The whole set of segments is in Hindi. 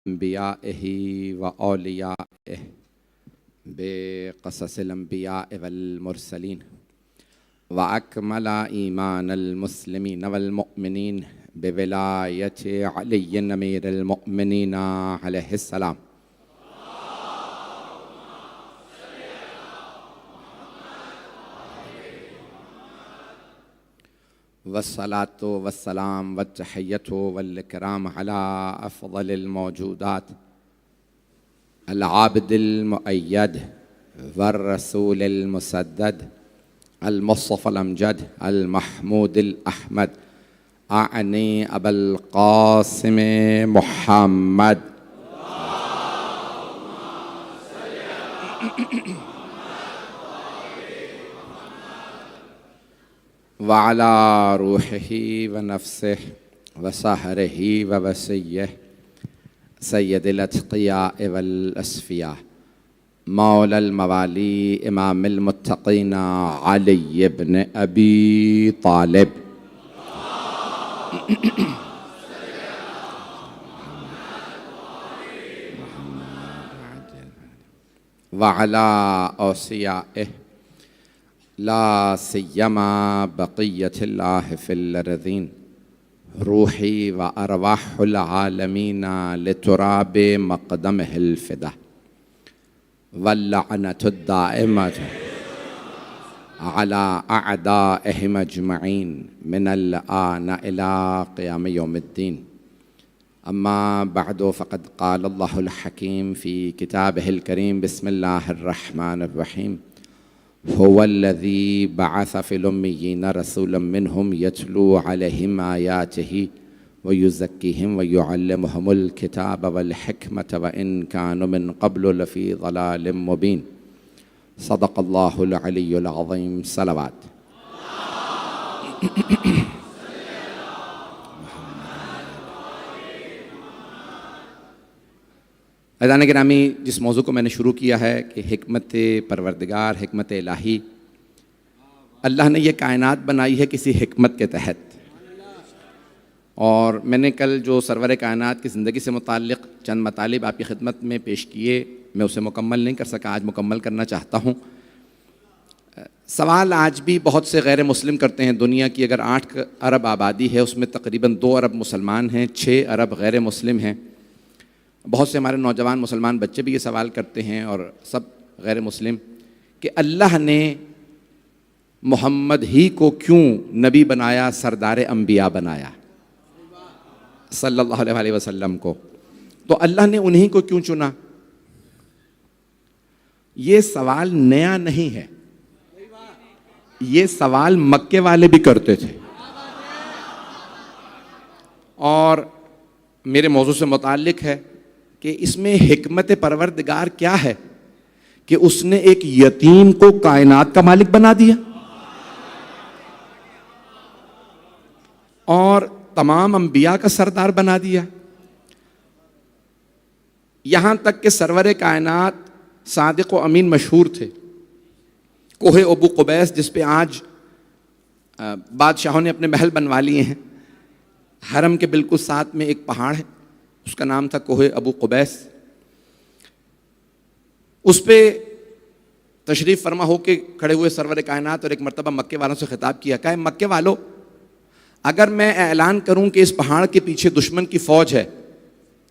अंबियाइही व औलियाइही बेक़ससिल अंबियाइ वल मुरसलीन व अकमला ईमानल मुस्लिमीन वल मुअमिनीन बिविलायति अलिय्यिन अमीरुल मुअमिनीन अलैहिस्सलाम। वस्सलातु वस्सलाम वत्तहिय्यतु वल इकराम अला अफ़ज़लिल मौजूदात अल आबिदिल मुअय्यद वर रसूलिल मुसद्दद अल मुस्तफ़ल अमजद अल महमूदिल अहमद आनी अबुल क़ासिम मुहम्मद व अला रूहिही व नफ्सिही व सहरिही व वसिय्यिही सय्यदिल अत्क़ियाए वल अस्फ़िया मौलल मवाली इमामिल मुत्तक़ीन अली इब्न अबी तालिब व अला औसियाइही ला सिय्यमा बक़िय्यतिल्लाहि फिल अर्ज़ीन रूही व अरवाहुल आलमीन लितुराबि मक़दमिहिल फ़िदा वल्लअनतु दाइमतु अला अअदाइहिम अजमईन मिनल आन इला क़ियाम यौमिद्दीन। अम्मा बअदु फ़क़द क़ाल अल्लाहुल हकीम फ़ी किताबिहिल करीम बिस्मिल्लाहिर रहमानिर रहीम हुवल्लज़ी बअस फ़िल उम्मिय्यीन रसूलन मिनहुम यतलू अलैहिम आयातिही व युज़क्कीहिम व युअल्लिमुहुमुल किताब वल हिकमत व इन कानू मिन क़ब्लु लफ़ी ज़लालिम मुबीन। सदक़ल्लाहुल अलियुल अज़ीम। सलावत। अज़ान गिरामी, जिस मौजू को मैंने शुरू किया है कि हिकमत परवरदिगार, हिकमत इलाही, अल्लाह ने यह कायनात बनाई है किसी हिकमत के तहत। और मैंने कल जो सरवर कायनात की ज़िंदगी से मुताल्लिक़ चंद मतालिब आपकी खिदमत में पेश किए, मैं उसे मुकम्मल नहीं कर सका, आज मुकम्मल करना चाहता हूँ। सवाल आज भी बहुत से गैर मुस्लिम करते हैं। दुनिया की अगर 8 अरब आबादी है, उसमें तकरीबन 2 अरब मुसलमान हैं, 6 अरब गैर मुस्लिम हैं। बहुत से हमारे नौजवान मुसलमान बच्चे भी ये सवाल करते हैं और सब गैर मुस्लिम कि अल्लाह ने मोहम्मद ही को क्यों नबी बनाया, सरदार अंबिया बनाया सल्लल्लाहु अलैहि वसल्लम को, तो अल्लाह ने उन्हीं को क्यों चुना? ये सवाल नया नहीं है, ये सवाल मक्के वाले भी करते थे। और मेरे मौजू से मुताल्लिक़ है कि इसमें हिकमत परवरदिगार क्या है कि उसने एक यतीम को कायनात का मालिक बना दिया और तमाम अंबिया का सरदार बना दिया। यहां तक कि सरवर कायनात सादिक व अमीन मशहूर थे। कोहे अबू कुबैस, जिस पे आज बादशाहों ने अपने महल बनवा लिए हैं, हरम के बिल्कुल साथ में एक पहाड़ है, उसका नाम था कोहे अबू कुबैस। उस पे तशरीफ़ फरमा होके खड़े हुए सरवर कायनात और एक मरतबा मक्के वालों से खिताब किया, कहा मक्के वालों, अगर मैं ऐलान करूं कि इस पहाड़ के पीछे दुश्मन की फौज है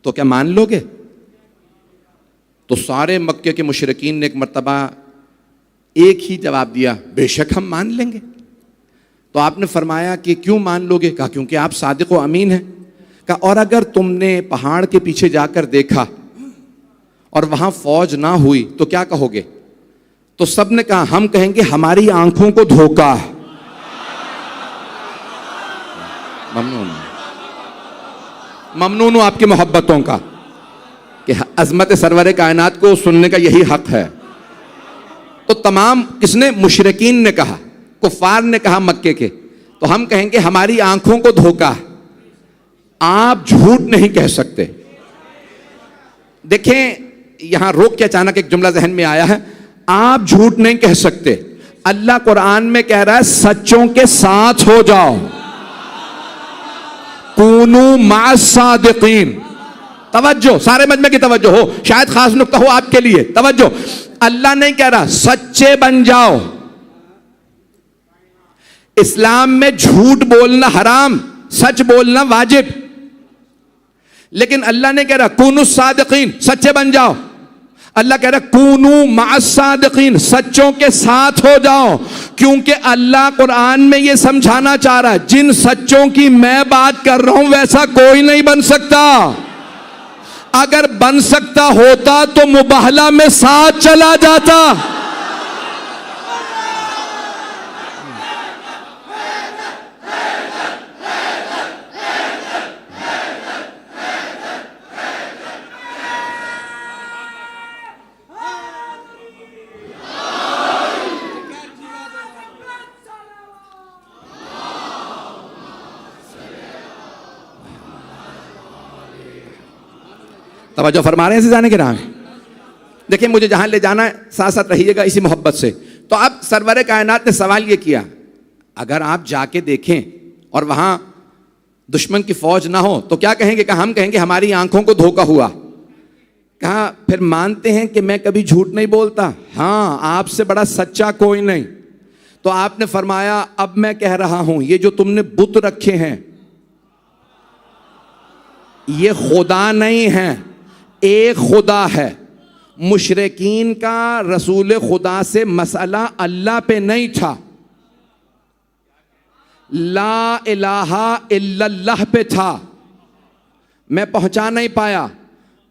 तो क्या मान लोगे? तो सारे मक्के के मुशरिकीन ने एक मरतबा एक ही जवाब दिया, बेशक हम मान लेंगे। तो आपने फरमाया कि क्यों मान लोगे? कहा क्योंकि आप सादिक व अमीन हैं। कहा और अगर तुमने पहाड़ के पीछे जाकर देखा और वहां फौज ना हुई तो क्या कहोगे? तो सब ने कहा हम कहेंगे हमारी आंखों को धोखा। ममनून हूं आपकी मोहब्बतों का कि अजमत सरवर कायनात को सुनने का यही हक है। तो तमाम किसने? मुशरिकीन ने कहा, कुफार ने कहा मक्के के। तो हम कहेंगे हमारी आंखों को धोखा, आप झूठ नहीं कह सकते। देखें, यहां रोक के अचानक एक जुमला जहन में आया है, आप झूठ नहीं कह सकते। अल्लाह कुरान में कह रहा है सच्चों के साथ हो जाओ, कूनू मास सादिकीन। तवज्जो, सारे मजमे की तवज्जो हो, शायद खास नुक्ता हो आपके लिए, तवज्जो। अल्लाह नहीं कह रहा सच्चे बन जाओ। इस्लाम में झूठ बोलना हराम, सच बोलना वाजिब। लेकिन अल्लाह ने कह रहा कूनू सादिकीन, सच्चे बन जाओ। अल्लाह कह रहा कूनू मास सादिकीन, सच्चों के साथ हो जाओ। क्योंकि अल्लाह कुरान में यह समझाना चाह रहा है जिन सच्चों की मैं बात कर रहा हूं वैसा कोई नहीं बन सकता। अगर बन सकता होता तो मुबाहला में साथ चला जाता। तवज्जो फरमा रहे हैं से जाने के नाम। देखिए मुझे जहां ले जाना है साथ साथ रहिएगा इसी मोहब्बत से। तो अब सरवरे कायनात ने सवाल ये किया, अगर आप जाके देखें और वहां दुश्मन की फौज ना हो तो क्या कहेंगे? कहा हम कहेंगे हमारी आंखों को धोखा हुआ। कहा फिर मानते हैं कि मैं कभी झूठ नहीं बोलता? हाँ, आपसे बड़ा सच्चा कोई नहीं। तो आपने फरमाया अब मैं कह रहा हूं ये जो तुमने बुत रखे हैं ये खुदा नहीं है, एक खुदा है। मुशरिकीन का रसूल खुदा से मसला अल्लाह पे नहीं था, ला इलाहा इल्लल्लाह पे था। मैं पहुंचा नहीं पाया।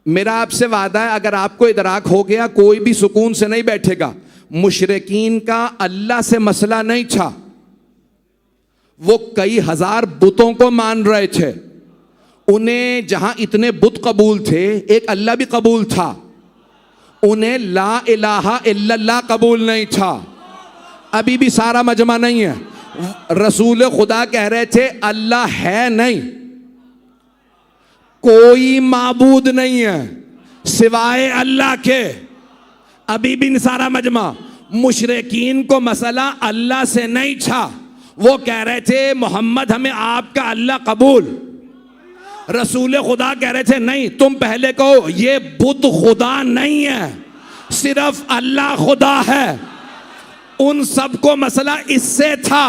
मेरा आपसे वादा है अगर आपको इदराक हो गया कोई भी सुकून से नहीं बैठेगा। मुशरिकीन का अल्लाह से मसला नहीं था, वो कई हजार बुतों को मान रहे थे। उन्हें जहां इतने बुत कबूल थे एक अल्लाह भी कबूल था, उन्हें ला इलाहा इल्लल्लाह कबूल नहीं था। अभी भी सारा मजमा नहीं है। रसूल खुदा कह रहे थे अल्लाह है नहीं, कोई माबूद नहीं है सिवाय अल्लाह के। अभी भी सारा मजमा। मुशरिकीन को मसला अल्लाह से नहीं था, वो कह रहे थे मोहम्मद हमें आपका अल्लाह कबूल। रसूल खुदा कह रहे थे नहीं, तुम पहले कहो ये बुत खुदा नहीं है, सिर्फ अल्लाह खुदा है। उन सबको मसला इससे था।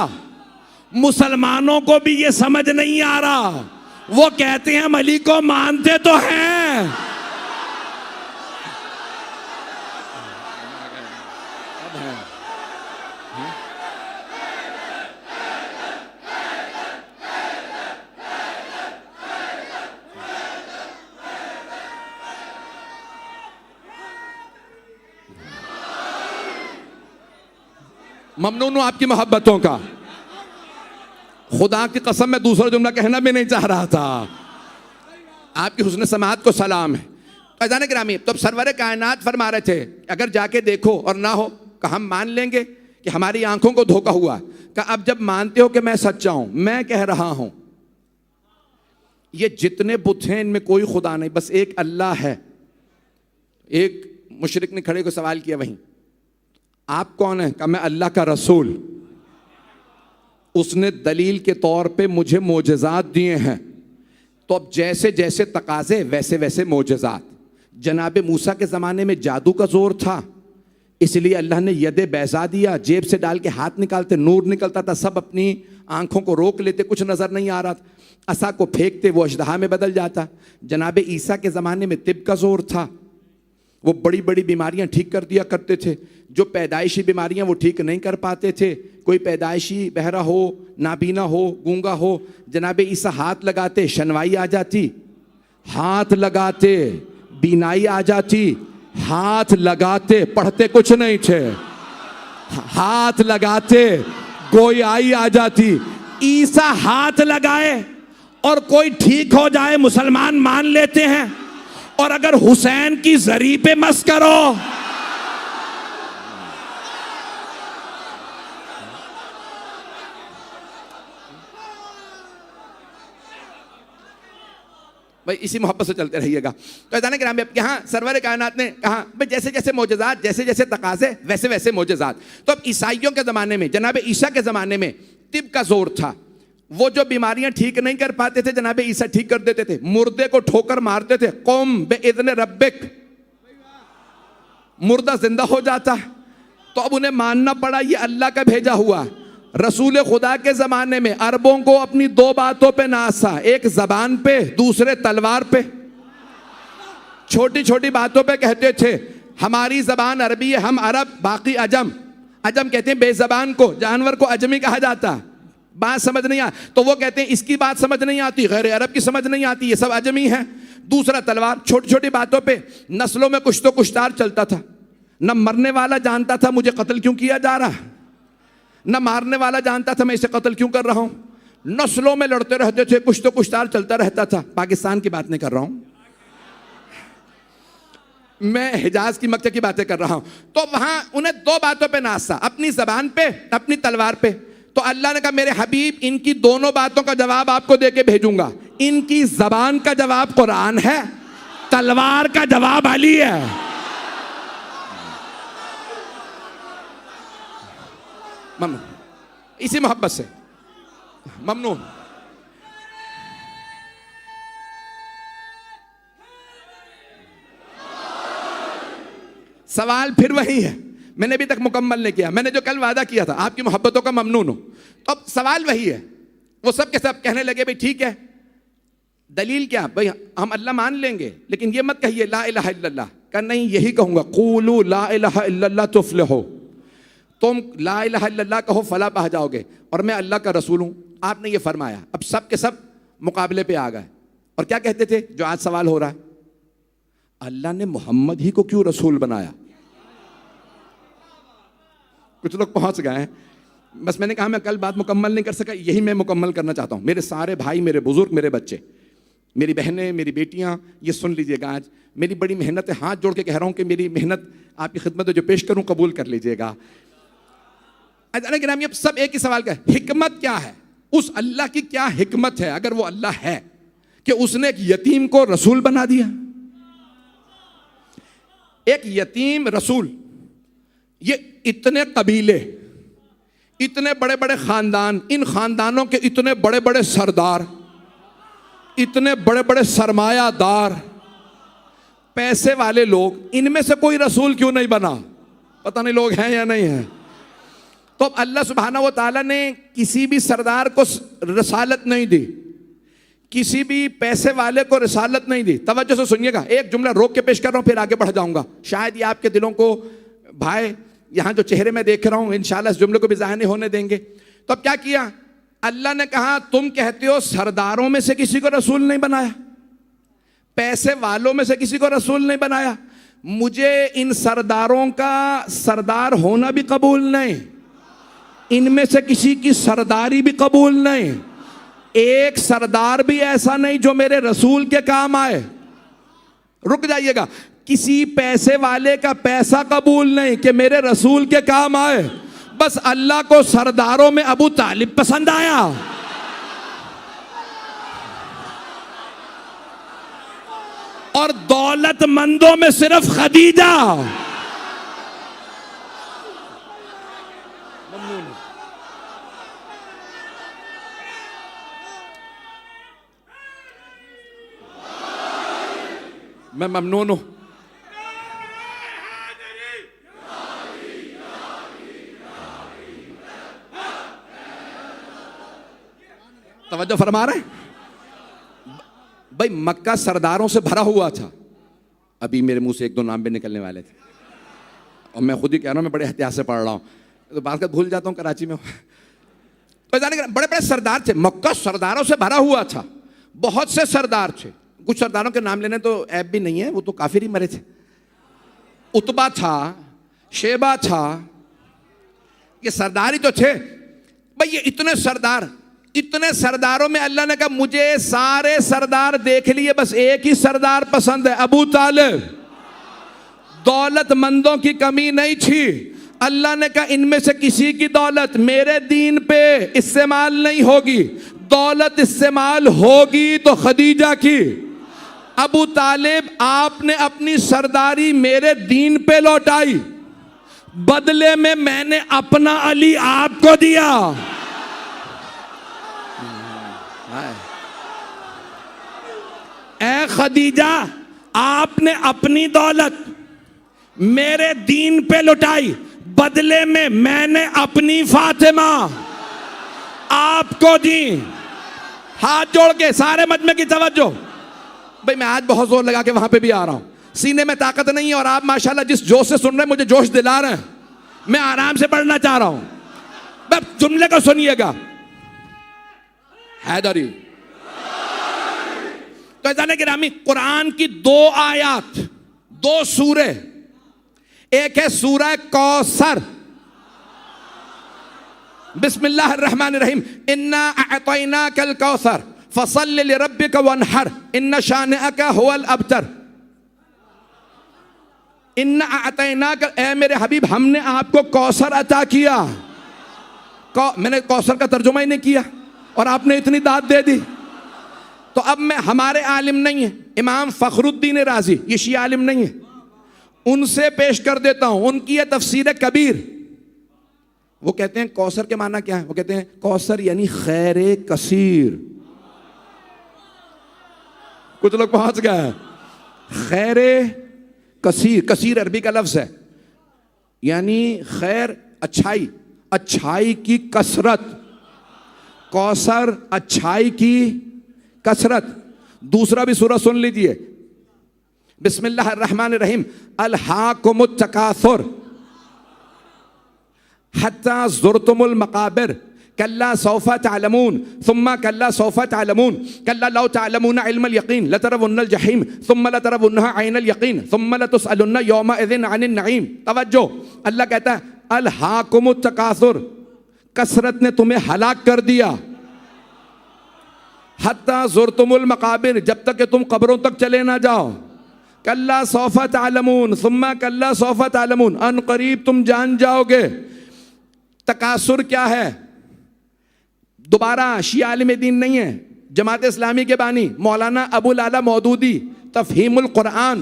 मुसलमानों को भी ये समझ नहीं आ रहा। वो कहते हैं हम अली को मानते तो हैं, ममनून हूं आपकी मोहब्बतों का। खुदा की कसम मैं दूसरा जुमला कहना भी नहीं चाह रहा था। आपकी हुस्न समात को सलाम है। अजान गिरामी, तो सरवर कायनात फरमा रहे थे अगर जाके देखो और ना हो कहा हम मान लेंगे कि हमारी आंखों को धोखा हुआ। कहा अब जब मानते हो कि मैं सच्चा हूं, मैं कह रहा हूं ये जितने बुत हैं इनमें कोई खुदा नहीं, बस एक अल्लाह है। एक मुशरिक ने खड़े को सवाल किया वहीं, आप कौन है? कहा मैं अल्लाह का रसूल। उसने दलील के तौर पे मुझे मोजज़ात दिए हैं। तो अब जैसे जैसे तकाजे वैसे वैसे मोजज़ात। जनाब मूसा के ज़माने में जादू का जोर था, इसलिए अल्लाह ने यदे बैजा दिया, जेब से डाल के हाथ निकालते नूर निकलता था। सब अपनी आंखों को रोक लेते, कुछ नज़र नहीं आ रहा था। असा को फेंकते वो अजदहा में बदल जाता। जनाब ईसा के ज़माने में तिब का जोर था, वो बड़ी बड़ी बीमारियां ठीक कर दिया करते थे। जो पैदाइशी बीमारियां वो ठीक नहीं कर पाते थे। कोई पैदाइशी बहरा हो, नाबीना हो, गूंगा हो, जनाब ईसा हाथ लगाते शनवाई आ जाती, हाथ लगाते बीनाई आ जाती, हाथ लगाते पढ़ते कुछ नहीं थे, हाथ लगाते गोयाई आ जाती। ईसा हाथ लगाए और कोई ठीक हो जाए मुसलमान मान लेते हैं, और अगर हुसैन की जरी पे मस करो भाई इसी मोहब्बत से चलते रहिएगा। तो ऐसा नहीं कि यहाँ सरवर कायनात ने कहा भाई जैसे जैसे मोजज़ात, जैसे जैसे तकाज़े वैसे वैसे मोजज़ात। तो अब ईसाइयों के ज़माने में, जनाब ईसा के ज़माने में तिब का जोर था। वो जो बीमारियां ठीक नहीं कर पाते थे जनाब ईसा ठीक कर देते थे। मुर्दे को ठोकर मारते थे, कौम बेइज़्न रब्बिक, मुर्दा जिंदा हो जाता। तो अब उन्हें मानना पड़ा ये अल्लाह का भेजा हुआ। रसूल खुदा के ज़माने में अरबों को अपनी दो बातों पे नासा, एक ज़बान पे, दूसरे तलवार पे। छोटी छोटी बातों पे कहते थे हमारी ज़बान अरबी है, हम अरब, बाकी अजम। अजम कहते हैं बेज़बान को, जानवर को अजमी कहा जाता, बात समझ नहीं आ। तो वो कहते हैं इसकी बात समझ नहीं आती, गैर अरब की समझ नहीं आती, ये सब अजमी है। दूसरा तलवार। छोटी छोटी बातों पे नस्लों में कुछ तो कुछ तार चलता था। न मरने वाला जानता था मुझे कत्ल क्यों किया जा रहा, न मारने वाला जानता था मैं इसे कत्ल क्यों कर रहा हूं। नस्लों में लड़ते रहते थे, कुछ तो कुछ तार चलता रहता था। पाकिस्तान की बात नहीं कर रहा हूं मैं, हिजाज की, मक्के की बातें कर रहा हूं। तो वहां उन्हें दो बातों पे नासा, अपनी जबान पे, अपनी तलवार पे। तो अल्लाह ने कहा मेरे हबीब इनकी दोनों बातों का जवाब आपको देके भेजूंगा। इनकी जबान का जवाब कुरान है, तलवार का जवाब अली है। ममनू, इसी मोहब्बत से ममनू। सवाल फिर वही है, मैंने अभी तक मुकम्मल नहीं किया। मैंने जो कल वादा किया था आपकी मोहब्बतों का ममनून हो, तो अब सवाल वही है। वो सब के सब कहने लगे भाई ठीक है, दलील क्या भाई, हम अल्लाह मान लेंगे लेकिन ये मत कहिए ला इलाहा इल्लल्लाह। का नहीं, यही कहूंगा क़ूलू ला इलाहा इल्लल्लाह तुफ़्लिहू। तुम ला इलाहा इल्लल्लाह कहो फला पा जाओगे, और मैं अल्लाह का रसूल हूं। आपने ये फरमाया। अब सब के सब मुकाबले पे आ गए और क्या कहते थे जो आज सवाल हो रहा है, अल्लाह ने मोहम्मद ही को क्यों रसूल बनाया। कुछ लोग पहुंच गए हैं। बस मैंने कहा मैं कल बात मुकम्मल नहीं कर सका, यही मैं मुकम्मल करना चाहता हूं। मेरे सारे भाई, मेरे बुजुर्ग, मेरे बच्चे, मेरी बहनें, मेरी बेटियां, ये सुन लीजिएगा। आज मेरी बड़ी मेहनत है, हाथ जोड़ के कह रहा हूं कि मेरी मेहनत आपकी खिदमत में जो पेश करूं कबूल कर लीजिएगा। ये सब एक ही सवाल का, हिकमत क्या है, उस अल्लाह की क्या हिकमत है अगर वो अल्लाह है कि उसने एक यतीम को रसूल बना दिया। एक यतीम रसूल, ये इतने कबीले, इतने बड़े बड़े खानदान, इन खानदानों के इतने बड़े बड़े सरदार, इतने बड़े बड़े सरमायादार, पैसे वाले लोग, इनमें से कोई रसूल क्यों नहीं बना। पता नहीं लोग हैं या नहीं हैं। तो अल्लाह सुब्हाना व तआला ने किसी भी सरदार को रसालत नहीं दी, किसी भी पैसे वाले को रसालत नहीं दी। तवज्जो से सुनिएगा, एक जुमला रोक के पेश कर रहा हूं फिर आगे बढ़ जाऊंगा। शायद ये आपके दिलों को, भाई यहां जो चेहरे में देख रहा हूं, इंशाल्लाह इस जुमले को भी ज़ाहिर नहीं होने देंगे। तो अब क्या किया अल्लाह ने कहा, तुम कहते हो सरदारों में से किसी को रसूल नहीं बनाया, पैसे वालों में से किसी को रसूल नहीं बनाया। मुझे इन सरदारों का सरदार होना भी कबूल नहीं, इनमें से किसी की सरदारी भी कबूल नहीं। एक सरदार भी ऐसा नहीं जो मेरे रसूल के काम आए। रुक जाइएगा, किसी पैसे वाले का पैसा कबूल नहीं कि मेरे रसूल के काम आए। बस अल्लाह को सरदारों में अबू तालिब पसंद आया। और दौलतमंदों में सिर्फ खदीजा। मैं ममनून हूं। तवज्जो फरमा रहे हैं भाई, मक्का सरदारों से भरा हुआ था। अभी मेरे मुंह से एक दो नाम भी निकलने वाले थे और मैं खुद ही कह रहा हूं, मैं बड़े एहतियात से पढ़ रहा हूं, तो बात भूल जाता हूं कराची में। तो बड़े बड़े सरदार थे, मक्का सरदारों से भरा हुआ था। बहुत से सरदार थे, कुछ सरदारों के नाम लेने तो ऐब भी नहीं है, वो तो काफिर ही मरे थे। उतबा था, शेबा था, ये सरदार ही तो थे भाई। ये इतने सरदार, इतने सरदारों में अल्लाह ने कहा मुझे सारे सरदार देख लिए, बस एक ही सरदार पसंद है, अबू तालिब। दौलतमंदों की कमी नहीं थी। अल्लाह ने कहा इनमें से किसी की दौलत मेरे दीन पे इस्तेमाल नहीं होगी, दौलत इस्तेमाल होगी तो खदीजा की। अबू तालिब आपने अपनी सरदारी मेरे दीन पे लौटाई, बदले में मैंने अपना अली आपको दिया। ए खदीजा, आपने अपनी दौलत मेरे दीन पे लुटाई, बदले में मैंने अपनी फातिमा आपको दी। हाथ जोड़ के सारे मजमे की तवज्जो। भाई मैं आज बहुत जोर लगा के वहां पे भी आ रहा हूं, सीने में ताकत नहीं है और आप माशाल्लाह जिस जोश से सुन रहे हैं मुझे जोश दिला रहे हैं। मैं आराम से पढ़ना चाह रहा हूं, बस जुमले को सुनिएगा। हैदरी तो जाने गिरामी, कुरान की 2 आयत, 2 सूरे, एक है सूरह कौसर, बिस्मिल्लाहिर्रहमानिर्रहीम, इन्ना अअतैनाकल कौसर फसल्लि लिरब्बिका वन्हर इन्ना शानिअका हुवल अबतर। इन्ना अअतैनाका, ए मेरे हबीब हमने आपको कौसर अता किया। मैंने कौसर का तर्जुमा ही नहीं किया और आपने इतनी दाद दे दी। तो अब मैं, हमारे आलिम नहीं है इमाम फखरुद्दीन राजी, ये शिया आलिम नहीं है, उनसे पेश कर देता हूं। उनकी है तफसीर कबीर। वो कहते हैं कौसर के माना क्या है? वो कहते हैं कौसर यानी खैर कसीर। कुछ लोग पहुंच गए। खैर कसीर, कसीर अरबी का लफ्ज है, यानी खैर अच्छाई, अच्छाई की कसरत। कौसर अच्छाई की कसरत। दूसरा भी सूरह सुन लीजिए, बिस्मिल्लाहिर्रहमानिर्रहीम, अलहाकुमुत तकासुर हत्ता ज़ुरतुमुल मकाबिर कल्ला सौफा तअलमून सुम्मा कल्ला सौफा तअलमून कल्ला लौ तअलमून इल्मल यकीन लतरवुन्नल जहीम सुम्मा लतरवुन्नहा ऐनल यकीन सुम्मा लतुसअलुन्ना यौमइज़िन अनिन नईम। तवज्जो, अल्लाह कहता है अलहाकुमुत तकासुर, कसरत ने तुम्हें हलाक कर दिया। हत्ता ज़ुरतुमुल मकाबिर, जब तक कि तुम कब्रों तक चले ना जाओ। कल्ला सौफा तअलमून सुम्मा कल्ला सौफा तअलमून, अन करीब तुम जान जाओगे। तकासुर क्या है? दोबारा शिया आलिम दीन नहीं है, जमात इस्लामी के बानी मौलाना अबुल आला मौदूदी तफहीमुल कुरान,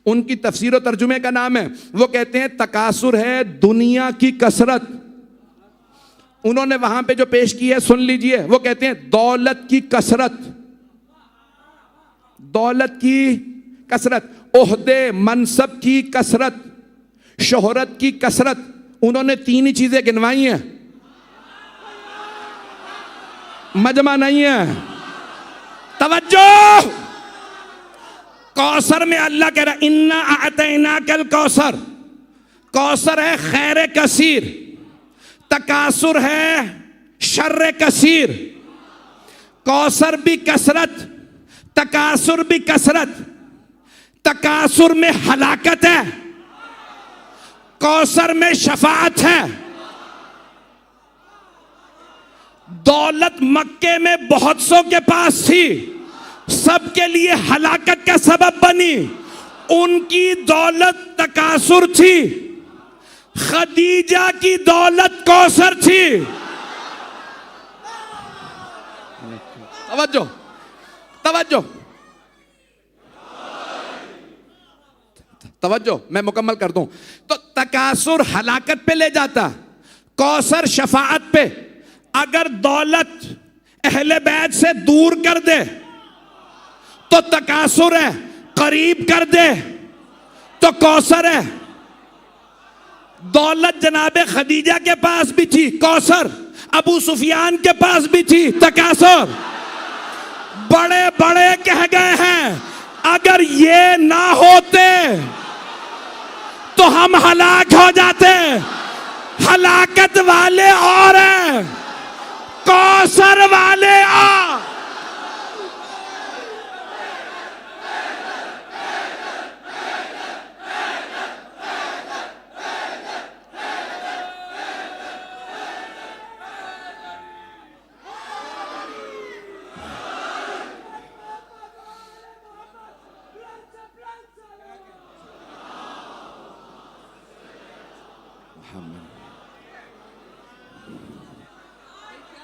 उनकी तफसीर और तर्जुमे का नाम है। वो कहते हैं तकासुर है दुनिया की कसरत। उन्होंने वहां पे जो पेश की है सुन लीजिए, वो कहते हैं दौलत की कसरत, दौलत की कसरत, ओहदे मनसब की कसरत, शोहरत की कसरत। उन्होंने 3 ही चीजें गिनवाई हैं, मजमा नहीं है। तवज्जो, कौसर में अल्लाह कह रहा है इन्ना अअतैनाकल कौसर। कौसर है खैर कसीर, तकासुर है शर्र कसीर। कौसर भी कसरत, तकासुर भी कसरत। तकासुर में हलाकत है, कौसर में शफाअत है। दौलत मक्के में बहुत सौ के पास थी, सबके लिए हलाकत का सबब बनी। उनकी दौलत तकासुर थी, खदीजा की दौलत कौसर थी। तवज्जो, तवज्जो, तवज्जो, मैं मुकम्मल कर दूं। तो तकासुर हलाकत पे ले जाता, कौसर शफाअत पे। अगर दौलत अहले बैत से दूर कर दे तो तकासुर है, करीब कर दे तो कौसर है। दौलत जनाबे खदीजा के पास भी थी, कौसर। अबू सुफियान के पास भी थी, तकासुर। बड़े बड़े कह गए हैं अगर ये ना होते तो हम हलाक हो जाते। हलाकत वाले और हैं, कौसर वाले आ।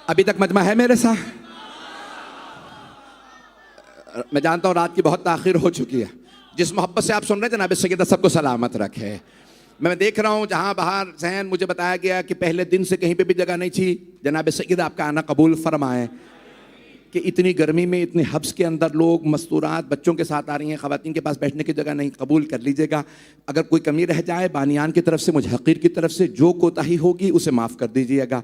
अभी तक मजमा है मेरे साथ? मैं जानता हूँ रात की बहुत ताखिर हो चुकी है। जिस मोहब्बत से आप सुन रहे थे जनाब सैयदा सबको सलामत रखे। मैं देख रहा हूँ जहाँ बाहर जहन मुझे बताया गया कि पहले दिन से कहीं पे भी जगह नहीं थी। जनाब सैयदा आपका आना कबूल फरमाएं कि इतनी गर्मी में इतने हब्स के अंदर लोग मस्तूरात बच्चों के साथ आ रही हैं, ख़वातीन के पास बैठने की जगह नहीं, कबूल कर लीजिएगा। अगर कोई कमी रह जाए बानियान की तरफ से, मुजहक़ीर की तरफ से जो कोताही होगी उसे माफ़ कर दीजिएगा।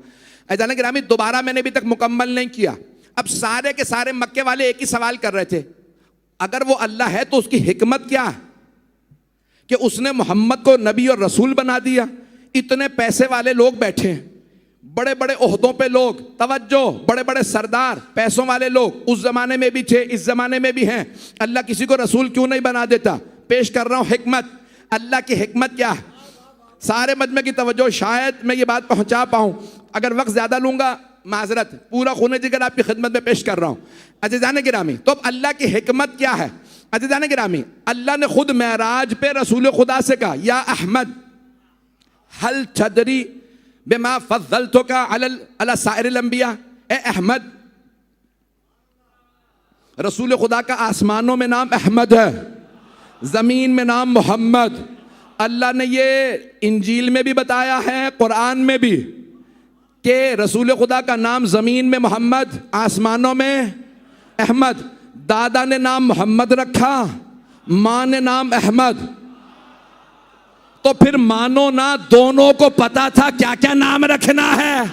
अज़ान गिरामी दोबारा मैंने अभी तक मुकम्मल नहीं किया। अब सारे के सारे मक्के वाले एक ही सवाल कर रहे थे, अगर वो अल्लाह है तो उसकी हिकमत क्या है कि उसने मोहम्मद को नबी और रसूल बना दिया। इतने पैसे वाले लोग बैठे हैं, बड़े बड़े ओहदों पे लोग, तवज्जो, बड़े बड़े सरदार, पैसों वाले लोग उस जमाने में भी थे, इस जमाने में भी हैं। अल्लाह किसी को रसूल क्यों नहीं बना देता? पेश कर रहा हूं हिकमत। अल्लाह की हिकमत क्या है? सारे मजमे की तवज्जो, शायद मैं ये बात पहुंचा पाऊं। अगर वक्त ज्यादा लूंगा माजरत, पूरा खूने जिगर आपकी खिदमत में पेश कर रहा हूं। अज़ीज़ान गिरामी, तो अब अल्लाह की हिकमत क्या है? अज़ीज़ान गिरामी, अल्लाह ने खुद मेराज पे रसूल खुदा से कहा, या अहमद हल तदरी बिमा फज़्ज़लतुका अला साइरिल अंबिया। ए अहमद, रसूल खुदा का आसमानों में नाम अहमद है, जमीन में नाम मोहम्मद। अल्लाह ने ये इंजील में भी बताया है, कुरान में भी, कि रसूल खुदा का नाम जमीन में मोहम्मद, आसमानों में अहमद। दादा ने नाम मोहम्मद रखा, माँ ने नाम अहमद। तो फिर मानो ना दोनों को पता था क्या क्या नाम रखना है।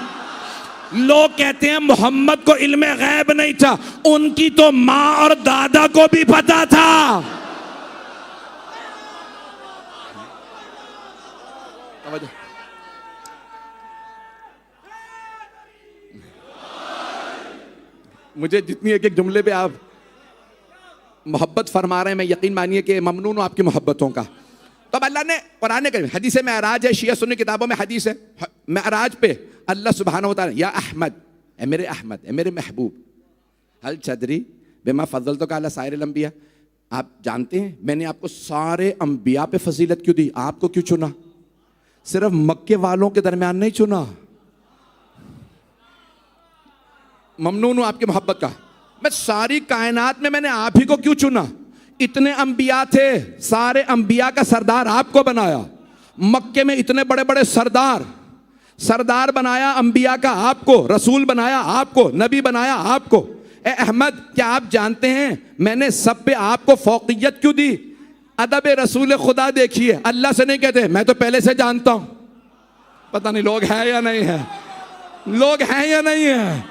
लोग कहते हैं मोहम्मद को इल्मे गैब नहीं था, उनकी तो माँ और दादा को भी पता था। मुझे जितनी एक एक जुमले पे आप मोहब्बत फरमा रहे हैं, मैं यकीन मानिए कि ममनून हूं आपकी मोहब्बतों का। तो अब अल्लाह ने कुरान करीम, हदीस मेराज है, शिया सुन्नी किताबों में हदीस है, मेराज पे अल्लाह सुब्हानहू व तआला, या अहमद, ए मेरे अहमद, ए मेरे महबूब, हल चदरी बिमा फज़्ज़लतुका अला साइरिल अंबिया। आप जानते हैं मैंने आपको सारे अंबिया पे फजीलत क्यों दी? आपको क्यों चुना? सिर्फ मक्के वालों के दरमियान नहीं चुना। ममनून हूं आपकी मोहब्बत का। मैं सारी कायनात में मैंने आप ही को क्यों चुना? इतने अंबिया थे, सारे अंबिया का सरदार आपको बनाया। मक्के में इतने बड़े बड़े सरदार बनाया अंबिया का आपको, रसूल बनाया आपको, नबी बनाया आपको। ए अहमद, क्या आप जानते हैं मैंने सब पे आपको फौकियत क्यों दी? अदब रसूल खुदा देखिए, अल्लाह से नहीं कहते मैं तो पहले से जानता हूं। पता नहीं लोग हैं या नहीं है, लोग हैं या नहीं है।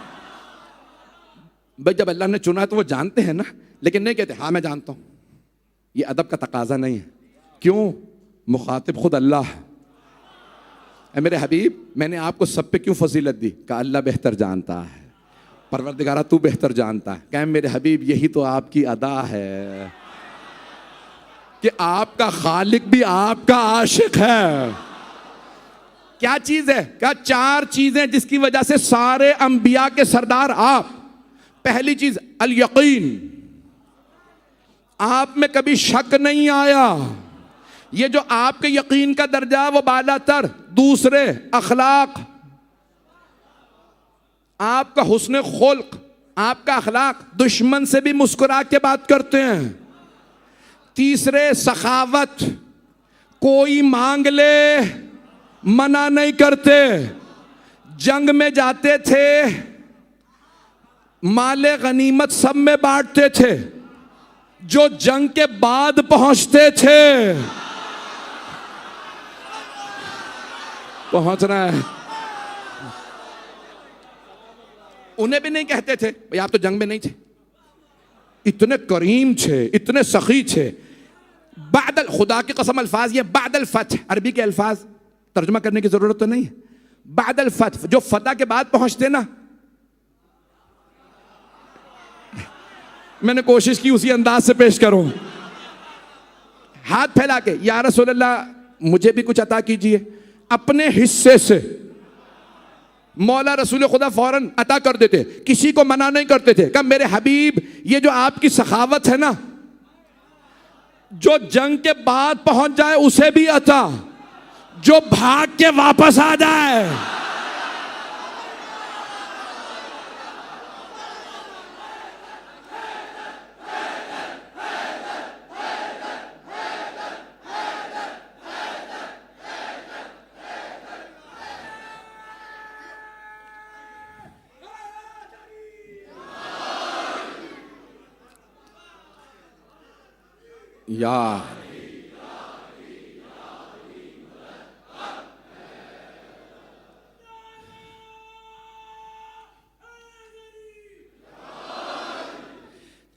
भाई जब अल्लाह ने चुना है तो वो जानते हैं ना, लेकिन नहीं कहते हाँ मैं जानता हूं। ये अदब का तकाजा नहीं है। क्यों? मुखातिब खुद अल्लाह है। ए मेरे हबीब, मैंने आपको सब पे क्यों फजीलत दी? का अल्लाह बेहतर जानता है, परवरदिगारा तू बेहतर जानता है। कह मेरे हबीब, यही तो आपकी अदा है कि आपका खालिक भी आपका आशिक है। क्या चीज है? क्या चार चीजें जिसकी वजह से सारे अंबिया के सरदार आप। पहली चीज अल यकीन, आप में कभी शक नहीं आया। ये जो आपके यकीन का दर्जा वो बालातर। दूसरे अखलाक, आपका हुस्न खुल्क, आपका अखलाक, दुश्मन से भी मुस्कुरा के बात करते हैं। तीसरे सखावत, कोई मांग ले मना नहीं करते। जंग में जाते थे, माले गनीमत सब में बांटते थे। जो जंग के बाद पहुंचते थे, पहुंच रहा है, उन्हें भी नहीं कहते थे भाई आप तो जंग में नहीं थे। इतने करीम थे, इतने सखी थे। बादल, खुदा की कसम अल्फाज ये बादल फतह, अरबी के अल्फाज तर्जुमा करने की जरूरत तो नहीं है। बादल फतह, जो फतह के बाद पहुंचते ना, मैंने कोशिश की उसी अंदाज से पेश करूं। हाथ फैला के, या रसूल अल्लाह मुझे भी कुछ अता कीजिए। अपने हिस्से से मौला रसूल खुदा फौरन अता कर देते, किसी को मना नहीं करते थे। कहा मेरे हबीब, ये जो आपकी सखावत है ना, जो जंग के बाद पहुंच जाए उसे भी अता, जो भाग के वापस आ जाए। या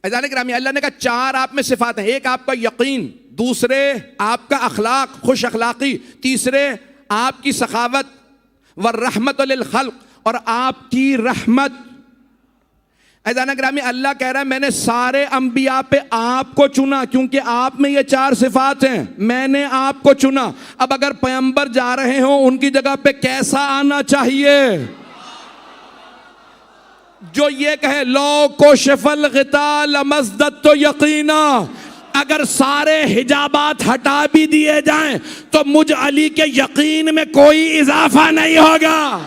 अजान गिरामी, अल्लाह ने कहा चार आप में सिफात हैं। एक आपका यकीन, दूसरे आपका अखलाक, खुश अखलाकी, तीसरे आपकी सखावत व रहमत लिल खल्क, और आपकी रहमत। अजान गिरामी, अल्लाह कह रहा है मैंने सारे अंबिया पे आपको चुना क्योंकि आप में ये चार सिफात हैं, मैंने आपको चुना। अब अगर पैगंबर जा रहे हो उनकी जगह पे कैसा आना चाहिए? जो ये कहे लो को शफल गिता लमज़दत तो यकीना, अगर सारे हिजाबात हटा भी दिए जाएं तो मुझ अली के यकीन में कोई इजाफा नहीं होगा।